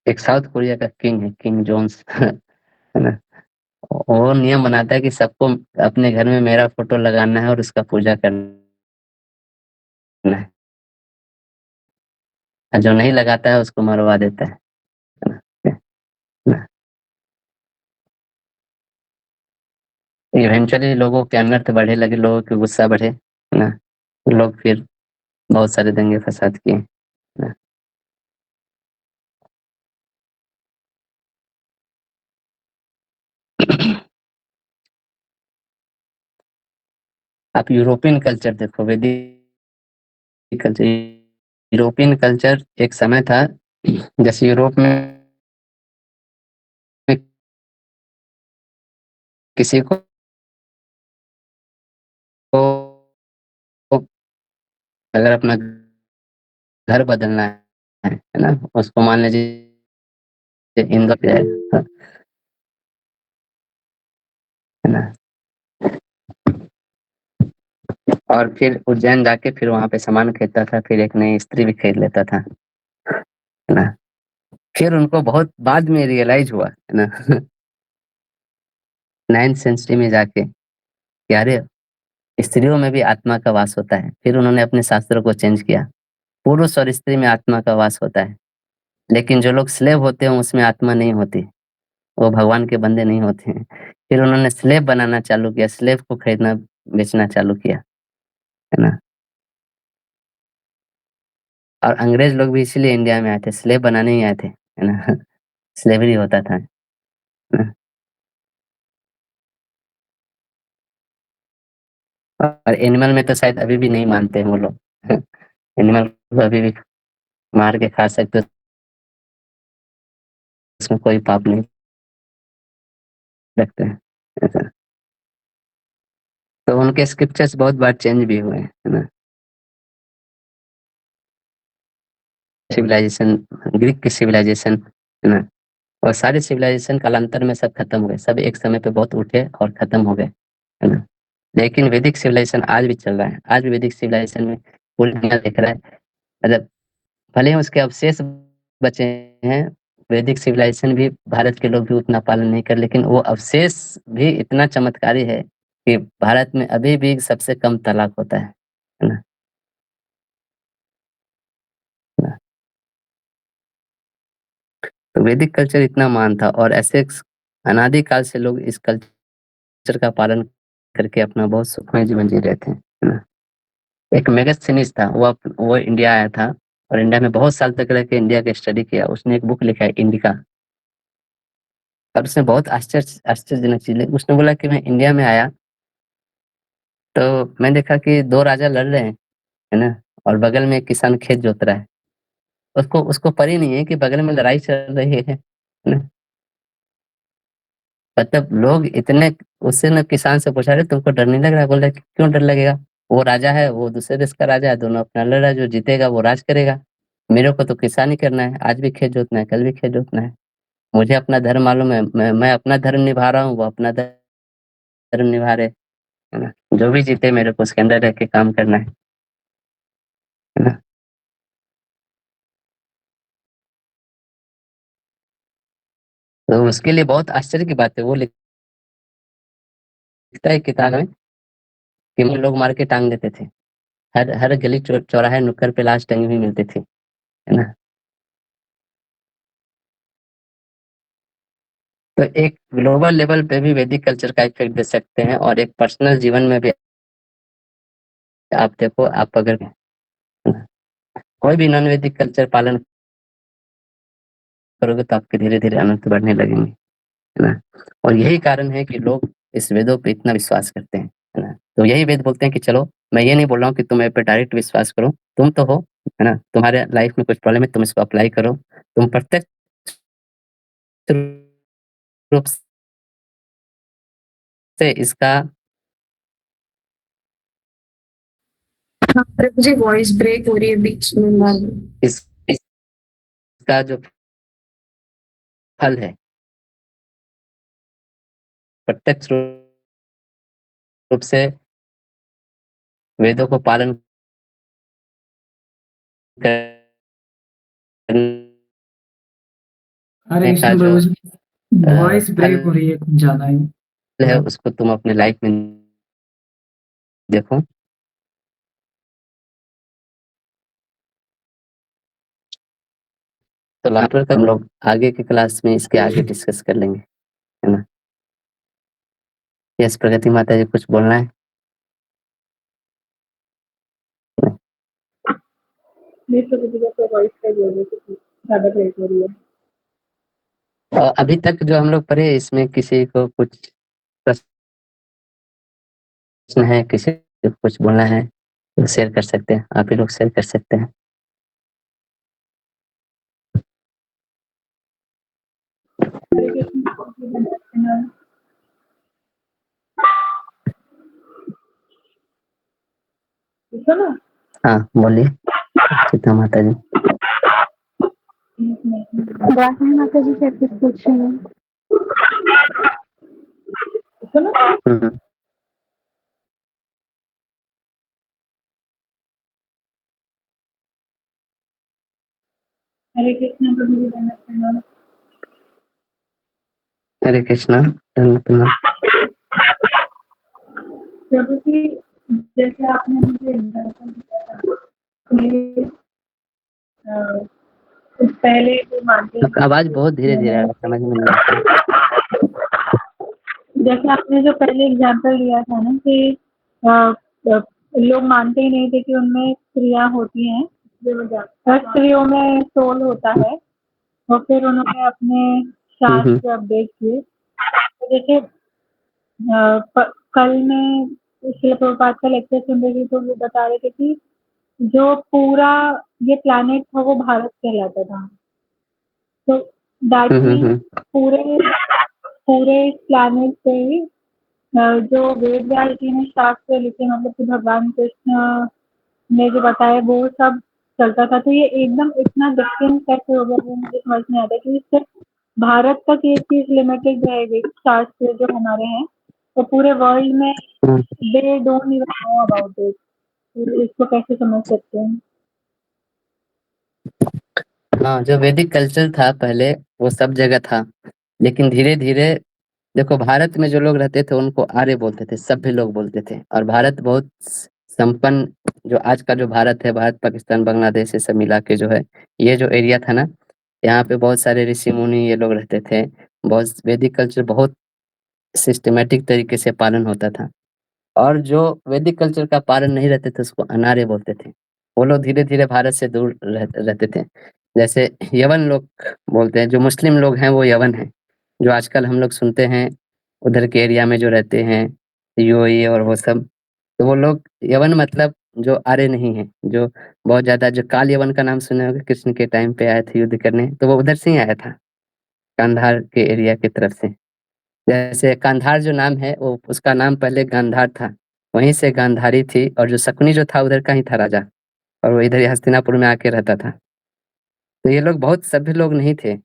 एक साउथ कोरिया का किंग है, किंग जोन्स है ना? वो नियम बनाता है कि सबको अपने घर में मेरा फ़ोटो लगाना है और उसका पूजा करना है, और जो नहीं लगाता है उसको मरवा देता है ना? इवेंचुअली लोगों के अनर्थ बढ़े लगे, लोगों के गुस्सा बढ़े, है ना? लोग फिर बहुत सारे दंगे फसाद किए, है ना? आप यूरोपियन कल्चर देखो, वैदिक कल्चर, यूरोपियन कल्चर एक समय था जैसे यूरोप में किसी को अगर अपना घर बदलना है ना? उसको मान लीजिए इंदौर जाए, है ना? और फिर उज्जैन जाके फिर वहाँ पे सामान खरीदता था, फिर एक नई स्त्री भी खरीद लेता था, है ना? फिर उनको बहुत बाद में रियलाइज हुआ, है ना? 9th सेंचुरी में जाके कि अरे स्त्रियों में भी आत्मा का वास होता है। फिर उन्होंने अपने शास्त्रों को चेंज किया, पुरुष और स्त्री में आत्मा का वास होता है, लेकिन जो लोग स्लेव होते हैं उसमें आत्मा नहीं होती, वो भगवान के बंदे नहीं होते हैं। फिर उन्होंने स्लेव बनाना चालू किया, स्लेव को खरीदना बेचना चालू किया, है ना? और अंग्रेज लोग भी इसीलिए इंडिया में आए थे, स्लेव बनाने ही आए थे, है ना? स्लेवरी होता था, है ना? और एनिमल में तो शायद अभी भी नहीं मानते हैं वो लोग। एनिमल को अभी भी मार के खा सकते हो, उसमें कोई पाप नहीं रखते हैं, ऐसा। तो उनके स्क्रिप्चर्स बहुत बार चेंज भी हुए हैं, है ना? सिविलाइजेशन, ग्रीक की सिविलाइजेशन, है ना? और सारे सिविलाइजेशन कालांतर में सब खत्म हो गए, सब एक समय पे बहुत उठे और खत्म हो गए, है ना? लेकिन वैदिक सिविलाइजेशन आज भी चल रहा है, आज भी वैदिक सिविलाइजेशन में पूरी दुनिया देख रहा है। मतलब भले ही उसके अवशेष बचे हैं, वैदिक सिविलाइजेशन भी भारत के लोग भी उतना पालन नहीं कर, लेकिन वो अवशेष भी इतना चमत्कारी है कि भारत में अभी भी सबसे कम तलाक होता है ना? ना? तो वैदिक कल्चर इतना महान था, और ऐसे अनादिकाल से लोग इस कल्चर का पालन करके अपना बहुत सुखमय जीवन जी रहे थे, है ना? एक मेगास्थनीज था, वो इंडिया आया था और इंडिया में बहुत साल तक रह के इंडिया का स्टडी किया। उसने एक बुक लिखा है इंडिका, और उसने बहुत आश्चर्यजनक चीज लिखी। उसने बोला कि मैं इंडिया में आया तो मैं देखा कि 2 राजा लड़ रहे हैं, है ना? और बगल में एक किसान खेत जोत रहा है। उसको उसको पता नहीं है कि बगल में लड़ाई चल रही है ना? मतलब लोग इतने, उससे ना किसान से पूछा, "अरे तुमको डर नहीं लग रहा?" बोल रहा है, "क्यों डर लगेगा? वो राजा है, वो दूसरे देश का राजा है, दोनों अपना लड़ रहा है, जो जीतेगा वो राज करेगा। मेरे को तो किसानी करना है, आज भी खेत जोतना है, कल भी खेत जोतना है। मुझे अपना धर्म मालूम है, मैं अपना धर्म निभा रहा हूँ, वो अपना धर्म निभा रहे, है ना? जो भी जीते मेरे को उसके अंदर रह के काम करना है ना?" तो उसके लिए बहुत आश्चर्य की बात है, वो लिखता है किताब में कि लोग मार के टांग देते थे। हर हर गली चौराहे नुक्कड़ पे लाश टंगी हुई मिलती थी, है ना? तो एक ग्लोबल लेवल पे भी वैदिक कल्चर का इफेक्ट दे सकते हैं, और एक पर्सनल जीवन में भी आप देखो, आप अगर कोई भी नॉन वैदिक कल्चर पालन करोगे तो आपके धीरे-धीरे अनंत बढ़ने लगेंगे, है ना? और यही कारण है कि लोग इस वेदों पे इतना विश्वास करते हैं, है ना? तो यही वेद बोलते हैं कि चलो, मैं ये नहीं बोल रहा हूँ कि तुम मेरे पे डायरेक्ट विश्वास करो, तुम तो हो, है ना? तुम्हारे लाइफ में कुछ प्रॉब्लम है, तुम इसको अप्लाई करो, तुम प्रत्यक्ष रूप से इसका
हाँ, प्रभु जी वॉइस ब्रेक हो रही है बीच में मैम।
इसका जो फल है, प्रत्यक्ष रूप से वेदों को पालन
हरे
करने का
कृष्ण
जो
प्रभु जी, वॉइस
फल
ब्रेक हो रही है कुछ ज्यादा ही।
है, उसको तुम अपने लाइफ में देखो। तो लास्ट तक हम लोग आगे की क्लास में इसके आगे डिस्कस कर लेंगे, है ना? यस प्रगति माता जी, कुछ बोलना है? अभी तक जो हम लोग पढ़े इसमें किसी को कुछ प्रश्न है, किसी को कुछ बोलना है तो शेयर कर सकते हैं, आप ही लोग शेयर कर सकते हैं। हाँ बोलिए सीता माता जी।
वासना माता जी से कुछ पूछ रही हूँ।
हम्म,
हरे कृष्ण प्रभु जी धन्यवाद प्रणाम।
हरे कृष्णा धन्यवाद।
प्रभु जी, जैसे आपने मुझे एग्जाम्पल दिया था कि कुछ पहले जो मानते हैं,
आवाज बहुत धीरे धीरे आ रहा है, समझ में नहीं आता।
जैसे आपने जो पहले एग्जाम्पल दिया था ना कि अ, लोग मानते ही नहीं थे कि उनमें स्त्रियां होती हैं, हर स्त्रियों में सोल होता है, और फिर उन्होंने अपने शास्त्र अपडेट किए। तो जैसे कल मैं श्रील प्रभुपाद का लेक्चर सुन रही थी, तो वो बता रहे थे कि जो पूरा ये प्लैनेट था वो भारत कहलाता था। तो दैट मीन्स पूरे पूरे प्लैनेट पे जो वेद व्यास जी ने शास्त्र लिखे, मतलब कि भगवान कृष्ण ने जो बताया वो सब चलता था। तो ये एकदम इतना डिफरेंट कैसे हो गया वो मुझे समझ नहीं आता कि सिर्फ भारत तक ये चीज लिमिटेड रहेगी, शास्त्र जो हमारे हैं, तो पूरे वर्ल्ड में they don't even know about it. इसको कैसे समझ सकते हैं?
हाँ, जो वैदिक कल्चर था पहले वो सब जगह था, लेकिन धीरे धीरे देखो भारत में जो लोग रहते थे उनको आर्य बोलते थे, सभ्य लोग बोलते थे। और भारत बहुत संपन्न, जो आज का जो भारत है, भारत पाकिस्तान बांग्लादेश ये सब मिला के जो है, ये जो एरिया था ना, यहाँ पे बहुत सारे ऋषि मुनि ये लोग रहते थे। बहुत वैदिक कल्चर बहुत सिस्टमेटिक तरीके से पालन होता था। और जो वैदिक कल्चर का पालन नहीं रहते थे उसको अनार्य बोलते थे। वो लोग धीरे धीरे भारत से दूर रहते थे। जैसे यवन लोग बोलते हैं, जो मुस्लिम लोग हैं वो यवन हैं, जो आजकल हम लोग सुनते हैं उधर के एरिया में जो रहते हैं यूएई और वो सब, तो वो लोग यवन मतलब जो आर्य नहीं है, जो बहुत ज्यादा, जो काल यवन का नाम सुने होंगे, कृष्ण के टाइम पे आए थे युद्ध करने, तो वो उधर से ही आया था, कांधार के एरिया की तरफ से। जैसे कांधार जो नाम है वो, उसका नाम पहले गांधार था, वहीं से गांधारी थी, और जो शकुनी जो था उधर का ही था राजा, और वो इधर ही हस्तिनापुर में आके रहता था। तो ये लोग बहुत सभ्य लोग नहीं थे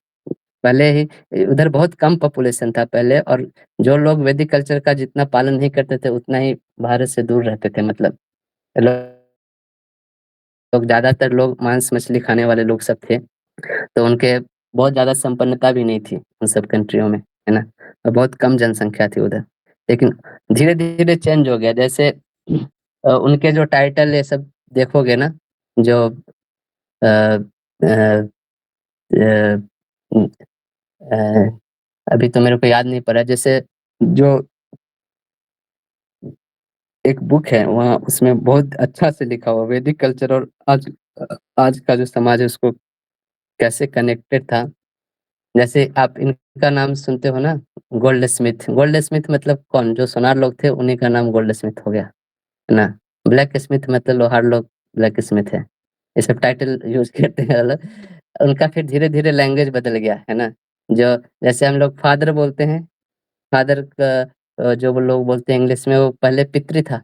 पहले ही, उधर बहुत कम पॉपुलेशन था पहले, और जो लोग वैदिक कल्चर का जितना पालन नहीं करते थे उतना ही भारत से दूर रहते थे। मतलब लोग ज्यादातर लोग मांस मछली खाने वाले लोग सब थे, तो उनके बहुत ज्यादा संपन्नता भी नहीं थी उन सब कंट्रियों में, है ना, और बहुत कम जनसंख्या थी उधर। लेकिन धीरे धीरे चेंज हो गया। जैसे उनके जो टाइटल ये सब देखोगे ना, जो अ, अ, अ, अ, अभी तो मेरे को याद नहीं पड़ा। जैसे जो एक बुक है वहाँ, उसमें बहुत अच्छा से लिखा हुआ वैदिक कल्चर और आज का जो समाज है उसको कैसे कनेक्टेड था। जैसे आप इनका नाम सुनते हो ना, गोल्ड स्मिथ। गोल्ड स्मिथ मतलब कौन? जो सोनार लोग थे उन्हीं का नाम गोल्ड स्मिथ हो गया, है ना। ब्लैक स्मिथ मतलब लोहार लोग ब्लैक स्मिथ है। ये सब टाइटल यूज करते हैं अलग। उनका फिर धीरे धीरे लैंग्वेज बदल गया, है ना। जो जैसे हम लोग फादर बोलते हैं, फादर का जो वो लोग बोलते हैं इंग्लिश में, वो पहले पितृ था,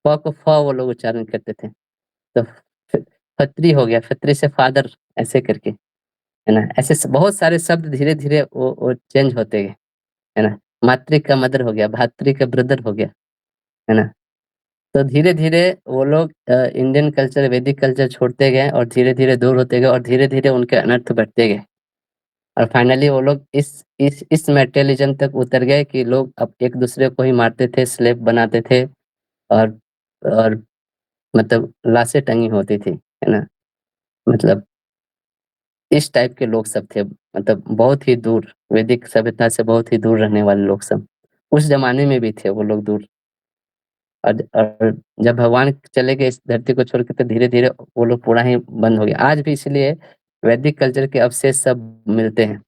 फ को फ वो लोग उच्चारण करते थे, तो फत्री हो गया, फत्री से फादर, ऐसे करके, है ना। ऐसे बहुत सारे शब्द धीरे धीरे वो चेंज होते गए, है ना। मातृ का मदर हो गया, भातृ का ब्रदर हो गया, है ना। तो धीरे धीरे वो लोग इंडियन कल्चर वैदिक कल्चर छोड़ते गए और धीरे धीरे दूर होते गए, और धीरे धीरे उनके अनर्थ बढ़ते गए, और फाइनली वो लोग इस मेटेरियलिज्म तक उतर गए कि लोग अब एक दूसरे को ही मारते थे, स्लेव बनाते थे, और और मतलब लाशें टंगी होती थी, है ना। मतलब इस टाइप के लोग सब थे, मतलब बहुत ही दूर, वैदिक सभ्यता से बहुत ही दूर रहने वाले लोग सब। उस ज़माने में भी थे वो लोग दूर। और जब भगवान चले गए इस धरती को छोड़ के तो धीरे-धीरे वो लोग पूरा ही बंद हो गया। आज भी इसलिए वैदिक कल्चर के अवशेष सब मिलते हैं।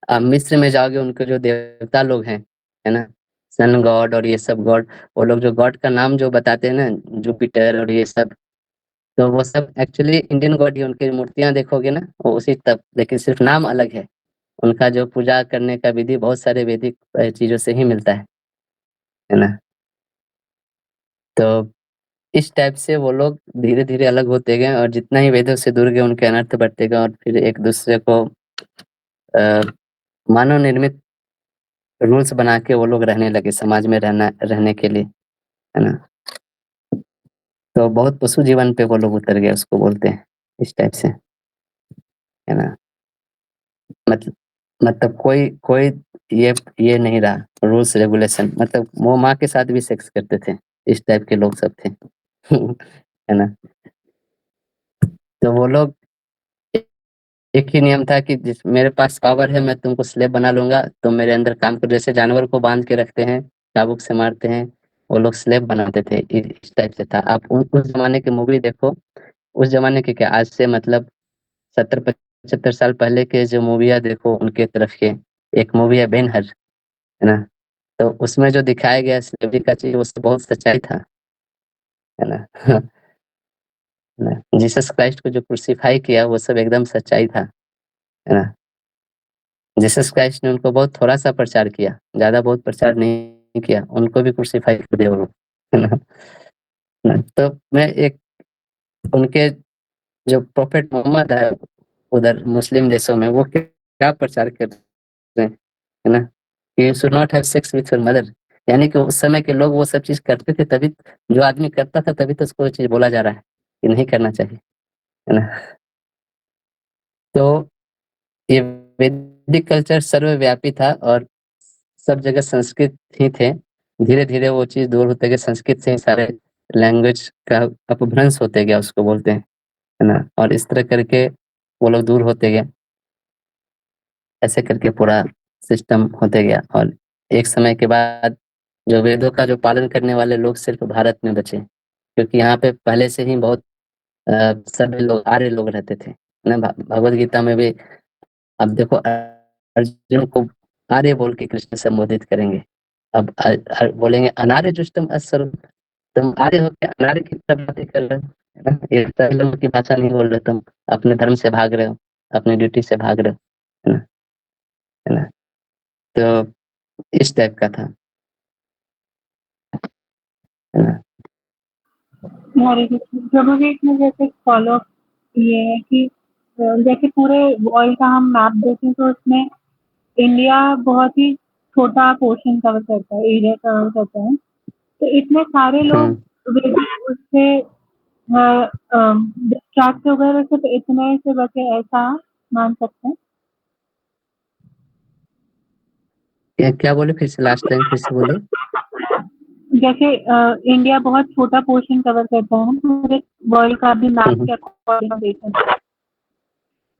आप मिस्र में जाओगे उनके जो देवता लोग हैं, है ना? सन गॉड और ये सब गॉड, वो लोग जो गॉड का नाम जो बताते हैं ना, जुपिटर और ये सब, तो वो सब एक्चुअली इंडियन गॉड ही, उनकी मूर्तियाँ देखोगे ना वो उसी तब, लेकिन सिर्फ नाम अलग है। उनका जो पूजा करने का विधि बहुत सारे वैदिक चीज़ों से ही मिलता है ना? तो इस टाइप से वो लोग धीरे-धीरे अलग होते गए और जितना ही वेदों से दूर गए उनके अनर्थ बढ़ते गए और फिर एक-दूसरे को अ, मानव निर्मित रूल्स बना के वो लोग रहने लगे समाज में रहने के लिए, है ना? तो बहुत पशु जीवन पे वो लोग उतर गए उसको बोलते हैं, इस टाइप से, है ना? मतलब मतलब कोई कोई ये नहीं रहा रूल्स रेगुलेशन, मतलब वो माँ के साथ भी सेक्स करते थे, इस टाइप के लोग सब थे। है ना? तो वो लोग एक ही नियम था कि जिस मेरे पास पावर है मैं तुमको स्लेव बना लूँगा, तुम मेरे अंदर काम करो। जैसे जानवर को बाँध के रखते हैं, चाबुक से मारते हैं, वो लोग स्लेव बनाते थे, इस टाइप से था। आप उस ज़माने की मूवी देखो, उस ज़माने के क्या आज से मतलब 70-75 साल पहले के जो मूवियाँ देखो उनके तरफ के, एक मूवी है बेन-हर, है ना? तो उसमें जो दिखाया गया स्लेवरी का चीज़ वो सब बहुत सच्चाई था, है ना? है ना? जीसस क्राइस्ट को जो क्रूसिफाई किया वो सब एकदम सच्चाई था, है ना? जीसस क्राइस्ट ने उनको बहुत थोड़ा-सा प्रचार किया, ज़्यादा बहुत प्रचार नहीं किया, उनको भी क्रूसिफाई कर दिया वो लोग, है ना? ना तो मैं एक उनके जो प्रोफेट मोहम्मद है उधर मुस्लिम देशों में वो क्या प्रचार कर रहे हैं, है ना? कि you should not have sex with your mother, यानी कि उस समय के लोग वो सब चीज़ करते थे तभी जो आदमी करता था तभी तो उसको वो चीज़ बोला जा रहा है, कि नहीं करना चाहिए, है ना? तो ये वैदिक कल्चर सर्वव्यापी था और सब जगह संस्कृत ही थे। धीरे-धीरे वो चीज़ दूर होते गए, संस्कृत से ही सारे लैंग्वेज का अपभ्रंश होते गया उसको बोलते हैं, है ना? और इस तरह करके वो लोग दूर होते गए। ऐसे करके पूरा सिस्टम होते गया और एक समय के बाद जो वेदों का जो पालन करने वाले लोग सिर्फ़ भारत में बचे। क्योंकि यहाँ पे पहले से ही बहुत सभ्य लोग, आर्य लोग रहते थे, है ना? भगवद गीता में भी अब देखो अर्जुन को आर्य बोल के कृष्ण संबोधित करेंगे। अब बोलेंगे अनार्य जुष्टम अश्वम, तुम आर्य हो के अनार्य की तरह बातें कर रहे हो, है ना? ये सभी लोगों की भाषा नहीं बोल रहे तुम, अपने धर्म से भाग रहे हो, अपनी ड्यूटी से भाग रहे हो, है ना? है ना? तो इस टाइप का था, है ना?
हमारे प्रभु जी में जैसे फॉलो ये है कि जैसे पूरे वर्ल्ड का हम मैप देखें तो उसमें इंडिया बहुत ही छोटा पोर्शन कवर करता है, एरिया कवर करता है। तो इतने सारे लोग उससे डिस्ट्रैक्ट हो गए, सिर्फ इतने से बचे, ऐसा मान सकते हैं।
क्या बोले फिर से, लास्ट टाइम फिर से बोलिए।
जैसे इंडिया बहुत छोटा पोर्शन कवर करता है पूरे वर्ल्ड का भी मैप के अकॉर्डिंग देखें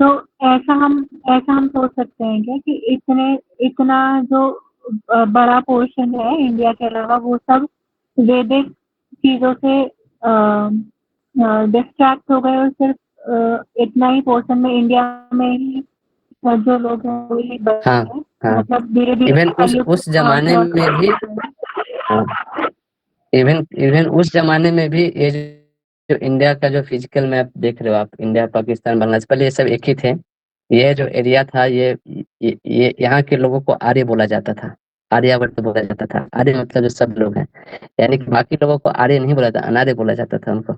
तो ऐसा हम सोच सकते हैं क्या कि इतना जो बड़ा पोर्शन है इंडिया के अलावा वो सब वैदिक चीजों से डिस्ट्रैक्ट हो गए और सिर्फ इतना ही पोर्शन में इंडिया में ही जो लोग हैं वही बचे
हाँ,
हैं।
हाँ।
मतलब धीरे-धीरे
इवन उस ज़माने में भी हाँ, इवन उस ज़माने में भी ये जो इंडिया का जो फिजिकल मैप देख रहे हो आप, इंडिया, पाकिस्तान, बांग्लादेश, पहले ये सब एक ही थे। ये जो एरिया था ये यहाँ के लोगों को आर्य बोला जाता था, आर्यावर्त बोला जाता था। आर्य मतलब जो सब लोग हैं, यानी कि बाकी लोगों को आर्य नहीं बोला था, अनार्य बोला जाता था उनको,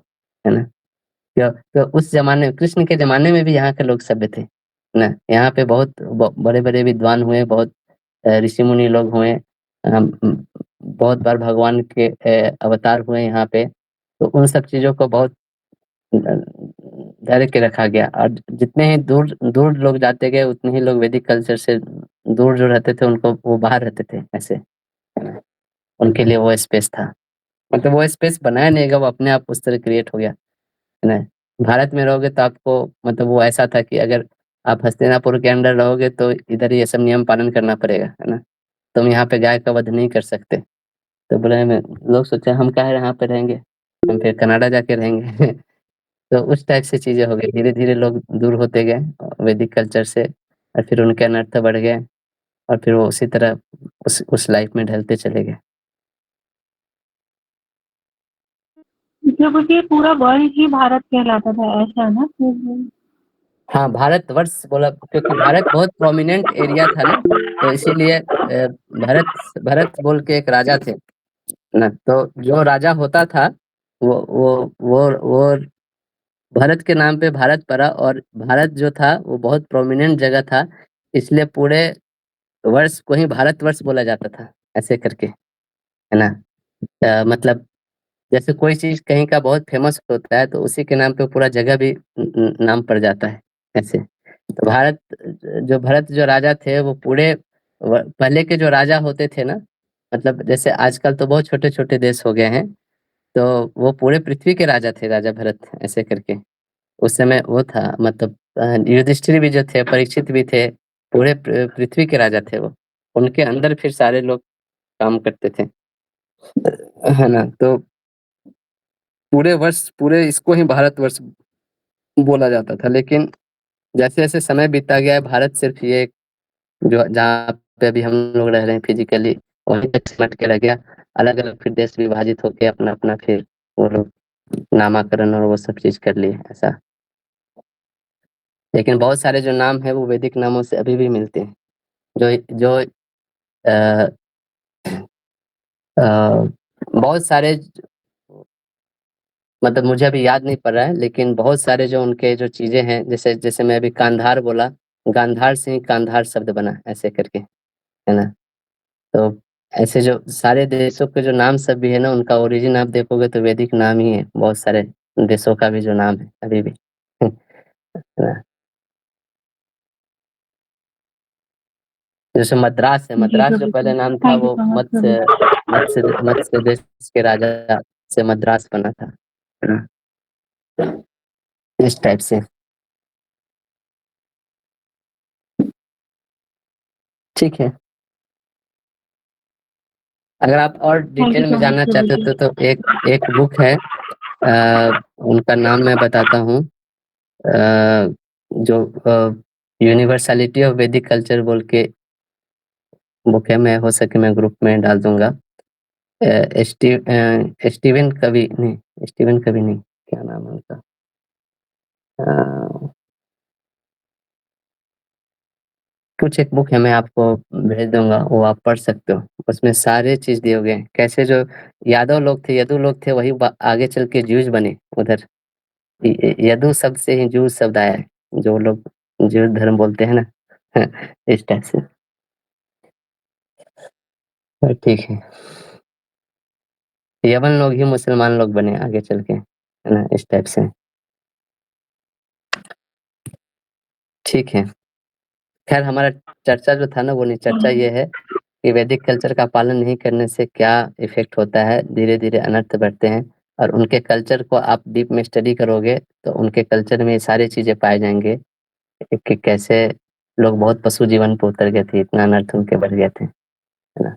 है ना? तो उस ज़माने में कृष्ण के ज़माने में भी यहाँ के लोग सभ्य थे, है ना? यहाँ पे बहुत बड़े-बड़े विद्वान हुए, बहुत ऋषि मुनि लोग हुए, बहुत बार भगवान के अवतार हुए यहाँ पे, तो उन सब चीज़ों को बहुत धर के रखा गया और जितने ही दूर दूर लोग जाते गए उतने ही लोग वैदिक कल्चर से दूर जो रहते थे उनको वो बाहर रहते थे ऐसे, है ना? उनके लिए वो स्पेस था, मतलब वो स्पेस बनाया नहीं गया, वो अपने आप उस तरह क्रिएट हो गया, है ना? भारत में रहोगे तो आपको मतलब वो ऐसा था कि अगर आप हस्तिनापुर के अंडर रहोगे तो इधर ये सब नियम पालन करना पड़ेगा, है ना? तुम यहाँ पे गाय का वध नहीं कर सकते। तो बोले मैं लोग सोचे हम काहे यहाँ पे रहेंगे, हम फिर कनाडा जाके रहेंगे। तो उस टाइप से चीजें हो गई, धीरे धीरे लोग दूर होते गए वैदिक कल्चर से, और फिर उनके अनर्थ बढ़ गए, और फिर वो उसी तरह उस लाइफ में ढलते चले गए।
मतलब कि पूरा वर्ल्ड ही भारत कहलाता था, ऐसा ना?
हाँ, भारतवर्ष बोला क्योंकि भारत बहुत प्रोमिनेंट एरिया था ना, तो इसीलिए भरत भरत बोल के एक राजा थे ना, तो जो राजा होता था वो भरत के नाम पे भारत पड़ा, और भारत जो था वो बहुत प्रोमिनेंट जगह था, इसलिए पूरे वर्ष को ही भारतवर्ष बोला जाता था, ऐसे करके, है ना। मतलब जैसे कोई चीज कहीं का बहुत फेमस होता है तो उसी के नाम पे पूरा जगह भी नाम पड़ जाता है, ऐसे। तो भरत जो राजा थे वो पूरे पहले के जो राजा होते थे ना, मतलब जैसे आजकल तो बहुत छोटे छोटे देश हो गए हैं, तो वो पूरे पृथ्वी के राजा थे, राजा भरत, ऐसे करके। उस समय वो था, मतलब युधिष्ठिर भी जो थे, परीक्षित भी थे, पूरे पृथ्वी के राजा थे वो, उनके अंदर फिर सारे लोग काम करते थे, है ना। तो पूरे इसको ही भारतवर्ष बोला जाता था, लेकिन जैसे जैसे समय बीतता गया है, भारत सिर्फ ये जो जहाँ पे अभी हम लोग रह रहे हैं फिजिकली, वहीं तक सिमट के रह गया। अलग अलग फिर देश विभाजित होके अपना अपना फिर वो लोग नामाकरण और वो सब चीज कर लिए, ऐसा। लेकिन बहुत सारे जो नाम है वो वैदिक नामों से अभी भी मिलते हैं, जो जो अ, अ, बहुत सारे, मतलब मुझे अभी याद नहीं पड़ रहा है, लेकिन बहुत सारे जो उनके जो चीजें हैं, जैसे जैसे मैं अभी कांधार बोला, गांधार से ही कांधार शब्द बना, ऐसे करके, है ना। तो ऐसे जो सारे देशों के जो नाम सब भी है ना, उनका ओरिजिन आप देखोगे तो वैदिक नाम ही है, बहुत सारे देशों का भी जो नाम है अभी भी। है ना? जैसे मद्रास है,
जी
मद्रास जो
प्रभु
पहले
जी,
नाम था
थैंक यू
वो
सो मच
मत्स्य
प्रभु।
मत्स्य देश के राजा से मद्रास बना था, है ना, इस टाइप से। ठीक है, अगर आप और
थैंक यू
डिटेल में
सो मच
जानना
प्रभु
चाहते हो
जी।
तो एक बुक है, उनका नाम मैं बताता हूँ, जो यूनिवर्सलिटी ऑफ वैदिक कल्चर बोल के बुक है, मैं हो सके मैं ग्रुप में डाल दूंगा। स्टीवन कवि नहीं, स्टीवन कवि नहीं, क्या नाम है उनका, अ, कुछ एक बुक है, मैं आपको भेज दूंगा, वो आप पढ़ सकते हो। उसमें सारे चीज दिए हुए हैं, कैसे जो यादव लोग थे, यदु लोग थे, वही आगे चल के जूज बने उधर। यदु शब्द से ही जूज शब्द आया है, जो लोग जूज धर्म बोलते हैं ना। इस टाइप से। ठीक है, यवन लोग ही मुसलमान लोग बने आगे चल के, है ना, इस टाइप से। ठीक है, खैर हमारा चर्चा जो था ना, वो नहीं, चर्चा ये है कि वैदिक कल्चर का पालन नहीं करने से क्या इफेक्ट होता है, धीरे धीरे अनर्थ बढ़ते हैं, और उनके कल्चर को आप डीप में स्टडी करोगे तो उनके कल्चर में ये सारी चीजें पाए जाएंगे कि कैसे लोग बहुत पशु जीवन पे उतर गए थे, इतना अनर्थ उनके बढ़ गए थे, है ना।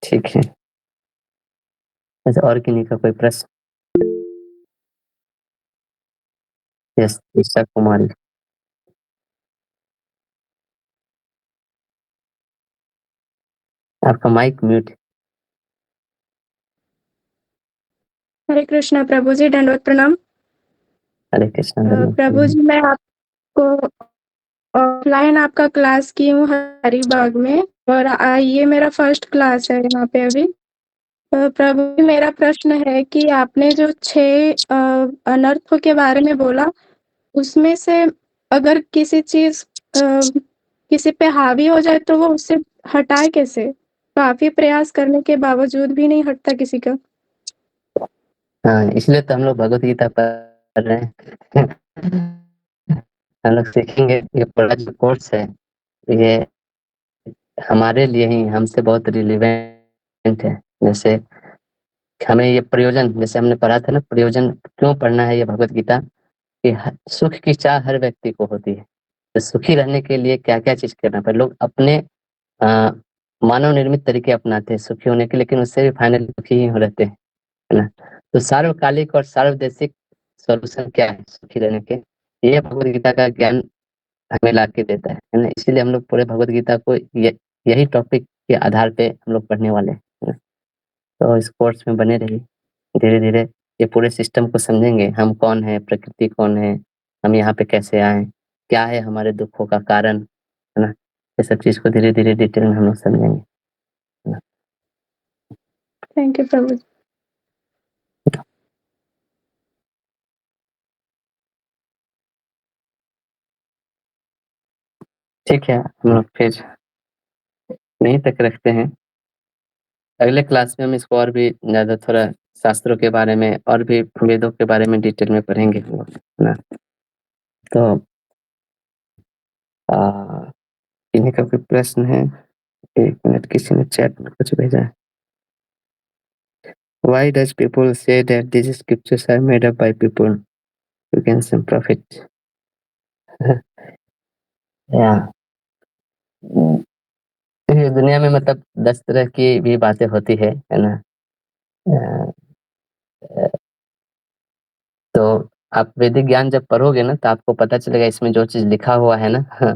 ठीक है, अच्छा, और किन्हीं का कोई प्रश्न? यस, ईशा कुमारी। आपका माइक म्यूट है।
हरे कृष्णा प्रभु जी, दंडवत प्रणाम।
हरे कृष्णा
प्रभु जी, मैं आपको ऑफलाइन आपका क्लास की हूँ हरिबाग में, और ये मेरा फर्स्ट क्लास है यहाँ पे अभी। प्रभु जी, मेरा प्रश्न है कि आपने जो 6 अनर्थों के बारे में बोला, उसमें से अगर किसी चीज किसी पे हावी हो जाए तो वो उससे हटाए कैसे? काफी प्रयास करने के बावजूद भी नहीं हटता किसी का।
हाँ, इसलिए तो हम लोग भगवत गीता पढ़ रहे हैं। हम लोग सीखेंगे, ये पूरा जो कोर्स है ये हमारे लिए ही, हमसे बहुत रिलेवेंट है। जैसे हमें ये प्रयोजन, जैसे हमने पढ़ा था ना, प्रयोजन क्यों पढ़ना है ये भगवत गीता, कि सुख की चाह हर व्यक्ति को होती है, तो सुखी रहने के लिए क्या क्या चीज करना पड़े, लोग अपने मानव निर्मित तरीके अपनाते हैं सुखी होने के, लेकिन उससे भी फाइनली दुखी ही हो रहते हैं, है ना। तो सार्वकालिक और सार्वदेशिक सॉल्यूशन क्या है सुखी रहने के, ये भगवत गीता का ज्ञान हमें ला के देता है ना। इसीलिए हम लोग पूरे भगवत गीता को यही टॉपिक के आधार पे हम लोग पढ़ने वाले हैं, है ना। तो इस कोर्स में बने रहिए, धीरे धीरे ये पूरे सिस्टम को समझेंगे, हम कौन है, प्रकृति कौन है, हम यहाँ पे कैसे आए, क्या है हमारे दुखों का कारण, है ना। ये सब चीज को धीरे धीरे डिटेल में हम लोग समझेंगे।
थैंक यू प्रभु जी।
ठीक है, हम लोग फिर यहीं तक रखते हैं। अगले क्लास में हम इसको और भी ज्यादा थोड़ा शास्त्रों के बारे में और भी वेदों के बारे में डिटेल में पढ़ेंगे हम लोग, है ना। तो किन्हीं का कोई प्रश्न है? एक मिनट, किसी ने चैट में कुछ भेजा है। Why does people say that these scriptures are made up by people to gain some profit? या ये दुनिया में मतलब 10 तरह की भी बातें होती है ना। अ, अ, तो आप वैदिक ज्ञान जब पढ़ोगे ना तो आपको पता चलेगा इसमें जो चीज लिखा हुआ है ना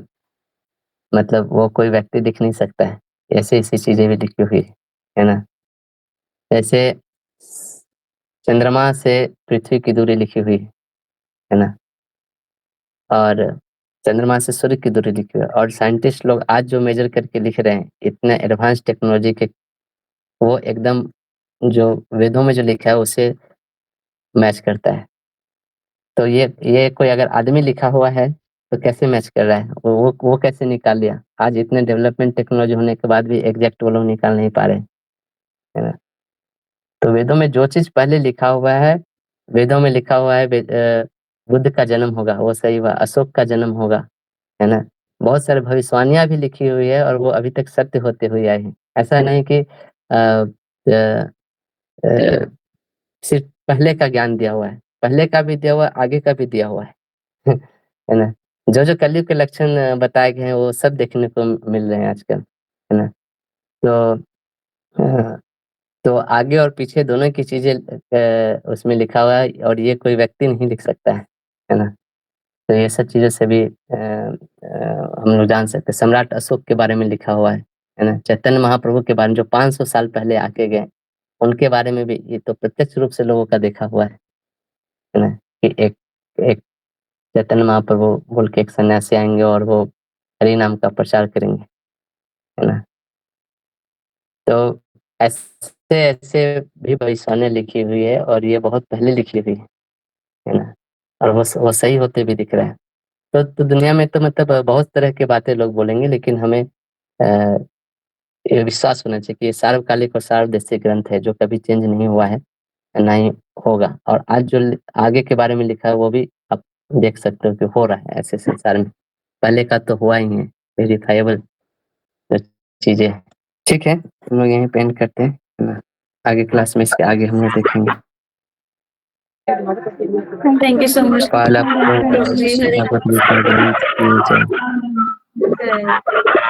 मतलब वो कोई व्यक्ति लिख नहीं सकता है, ऐसे ऐसी चीजें भी लिखी हुई है ना। जैसे चंद्रमा से पृथ्वी की दूरी लिखी हुई है ना, और चंद्रमा से सूर्य की दूरी लिखी हुई है, और साइंटिस्ट लोग आज जो मेजर करके लिख रहे हैं इतने एडवांस टेक्नोलॉजी के, वो एकदम जो वेदों में जो लिखा है उसे मैच करता है। तो ये कोई अगर आदमी लिखा हुआ है तो कैसे मैच कर रहा है, वो कैसे निकाल लिया? आज इतने डेवलपमेंट टेक्नोलॉजी होने के बाद भी एग्जैक्ट वो लोग निकाल नहीं पा रहे, है ना। तो वेदों में जो चीज पहले लिखा हुआ है, वेदों में लिखा हुआ है बुद्ध का जन्म होगा, वो सही हुआ, अशोक का जन्म होगा, है ना। बहुत सारे भविष्यवाणियां भी लिखी हुई है और वो अभी तक सत्य होते हुए आई है। ऐसा नहीं कि अ, अ, अ, सिर्फ पहले का ज्ञान दिया हुआ है, पहले का भी दिया हुआ है, आगे का भी दिया हुआ है है ना। जो जो कलयुग के लक्षण बताए गए हैं वो सब देखने को मिल रहे हैं आजकल, है ना। तो तो आगे और पीछे दोनों की चीजें उसमें लिखा हुआ है और ये कोई व्यक्ति नहीं लिख सकता है ना। तो ये सब चीजों से भी हम लोग जान सकते हैं। सम्राट अशोक के बारे में लिखा हुआ है ना। चैतन्य महाप्रभु के बारे में जो 500 साल पहले आके गए, उनके बारे में भी ये तो प्रत्यक्ष रूप से लोगों का देखा हुआ है ना, कि एक एक चैतन्य महाप्रभु बोल के एक सन्यासी आएंगे और वो हरि नाम का प्रचार करेंगे, है ना। तो ऐसे ऐसे भी भविष्यवाणियां लिखी हुई है और ये बहुत पहले लिखी हुई है ना, और वो सही होते भी दिख रहा है। तो दुनिया में तो मतलब बहुत तरह की बातें लोग बोलेंगे, लेकिन हमें ये विश्वास होना चाहिए कि ये सार्वकालिक और सार्वदेशिक ग्रंथ है जो कभी चेंज नहीं हुआ है, ना ही होगा। और आज जो आगे के बारे में लिखा है वो भी आप देख सकते हो कि हो रहा है ऐसे संसार में, पहले का तो हुआ ही है, वेरीफाइबल चीजें हैं। ठीक है, हम लोग यहीं पे एंड करते हैं, है ना। आगे क्लास में इसके आगे हम लोग देखेंगे।
Thank you so much.
Bhagavad Gita ग्रंथ की जय।
जय।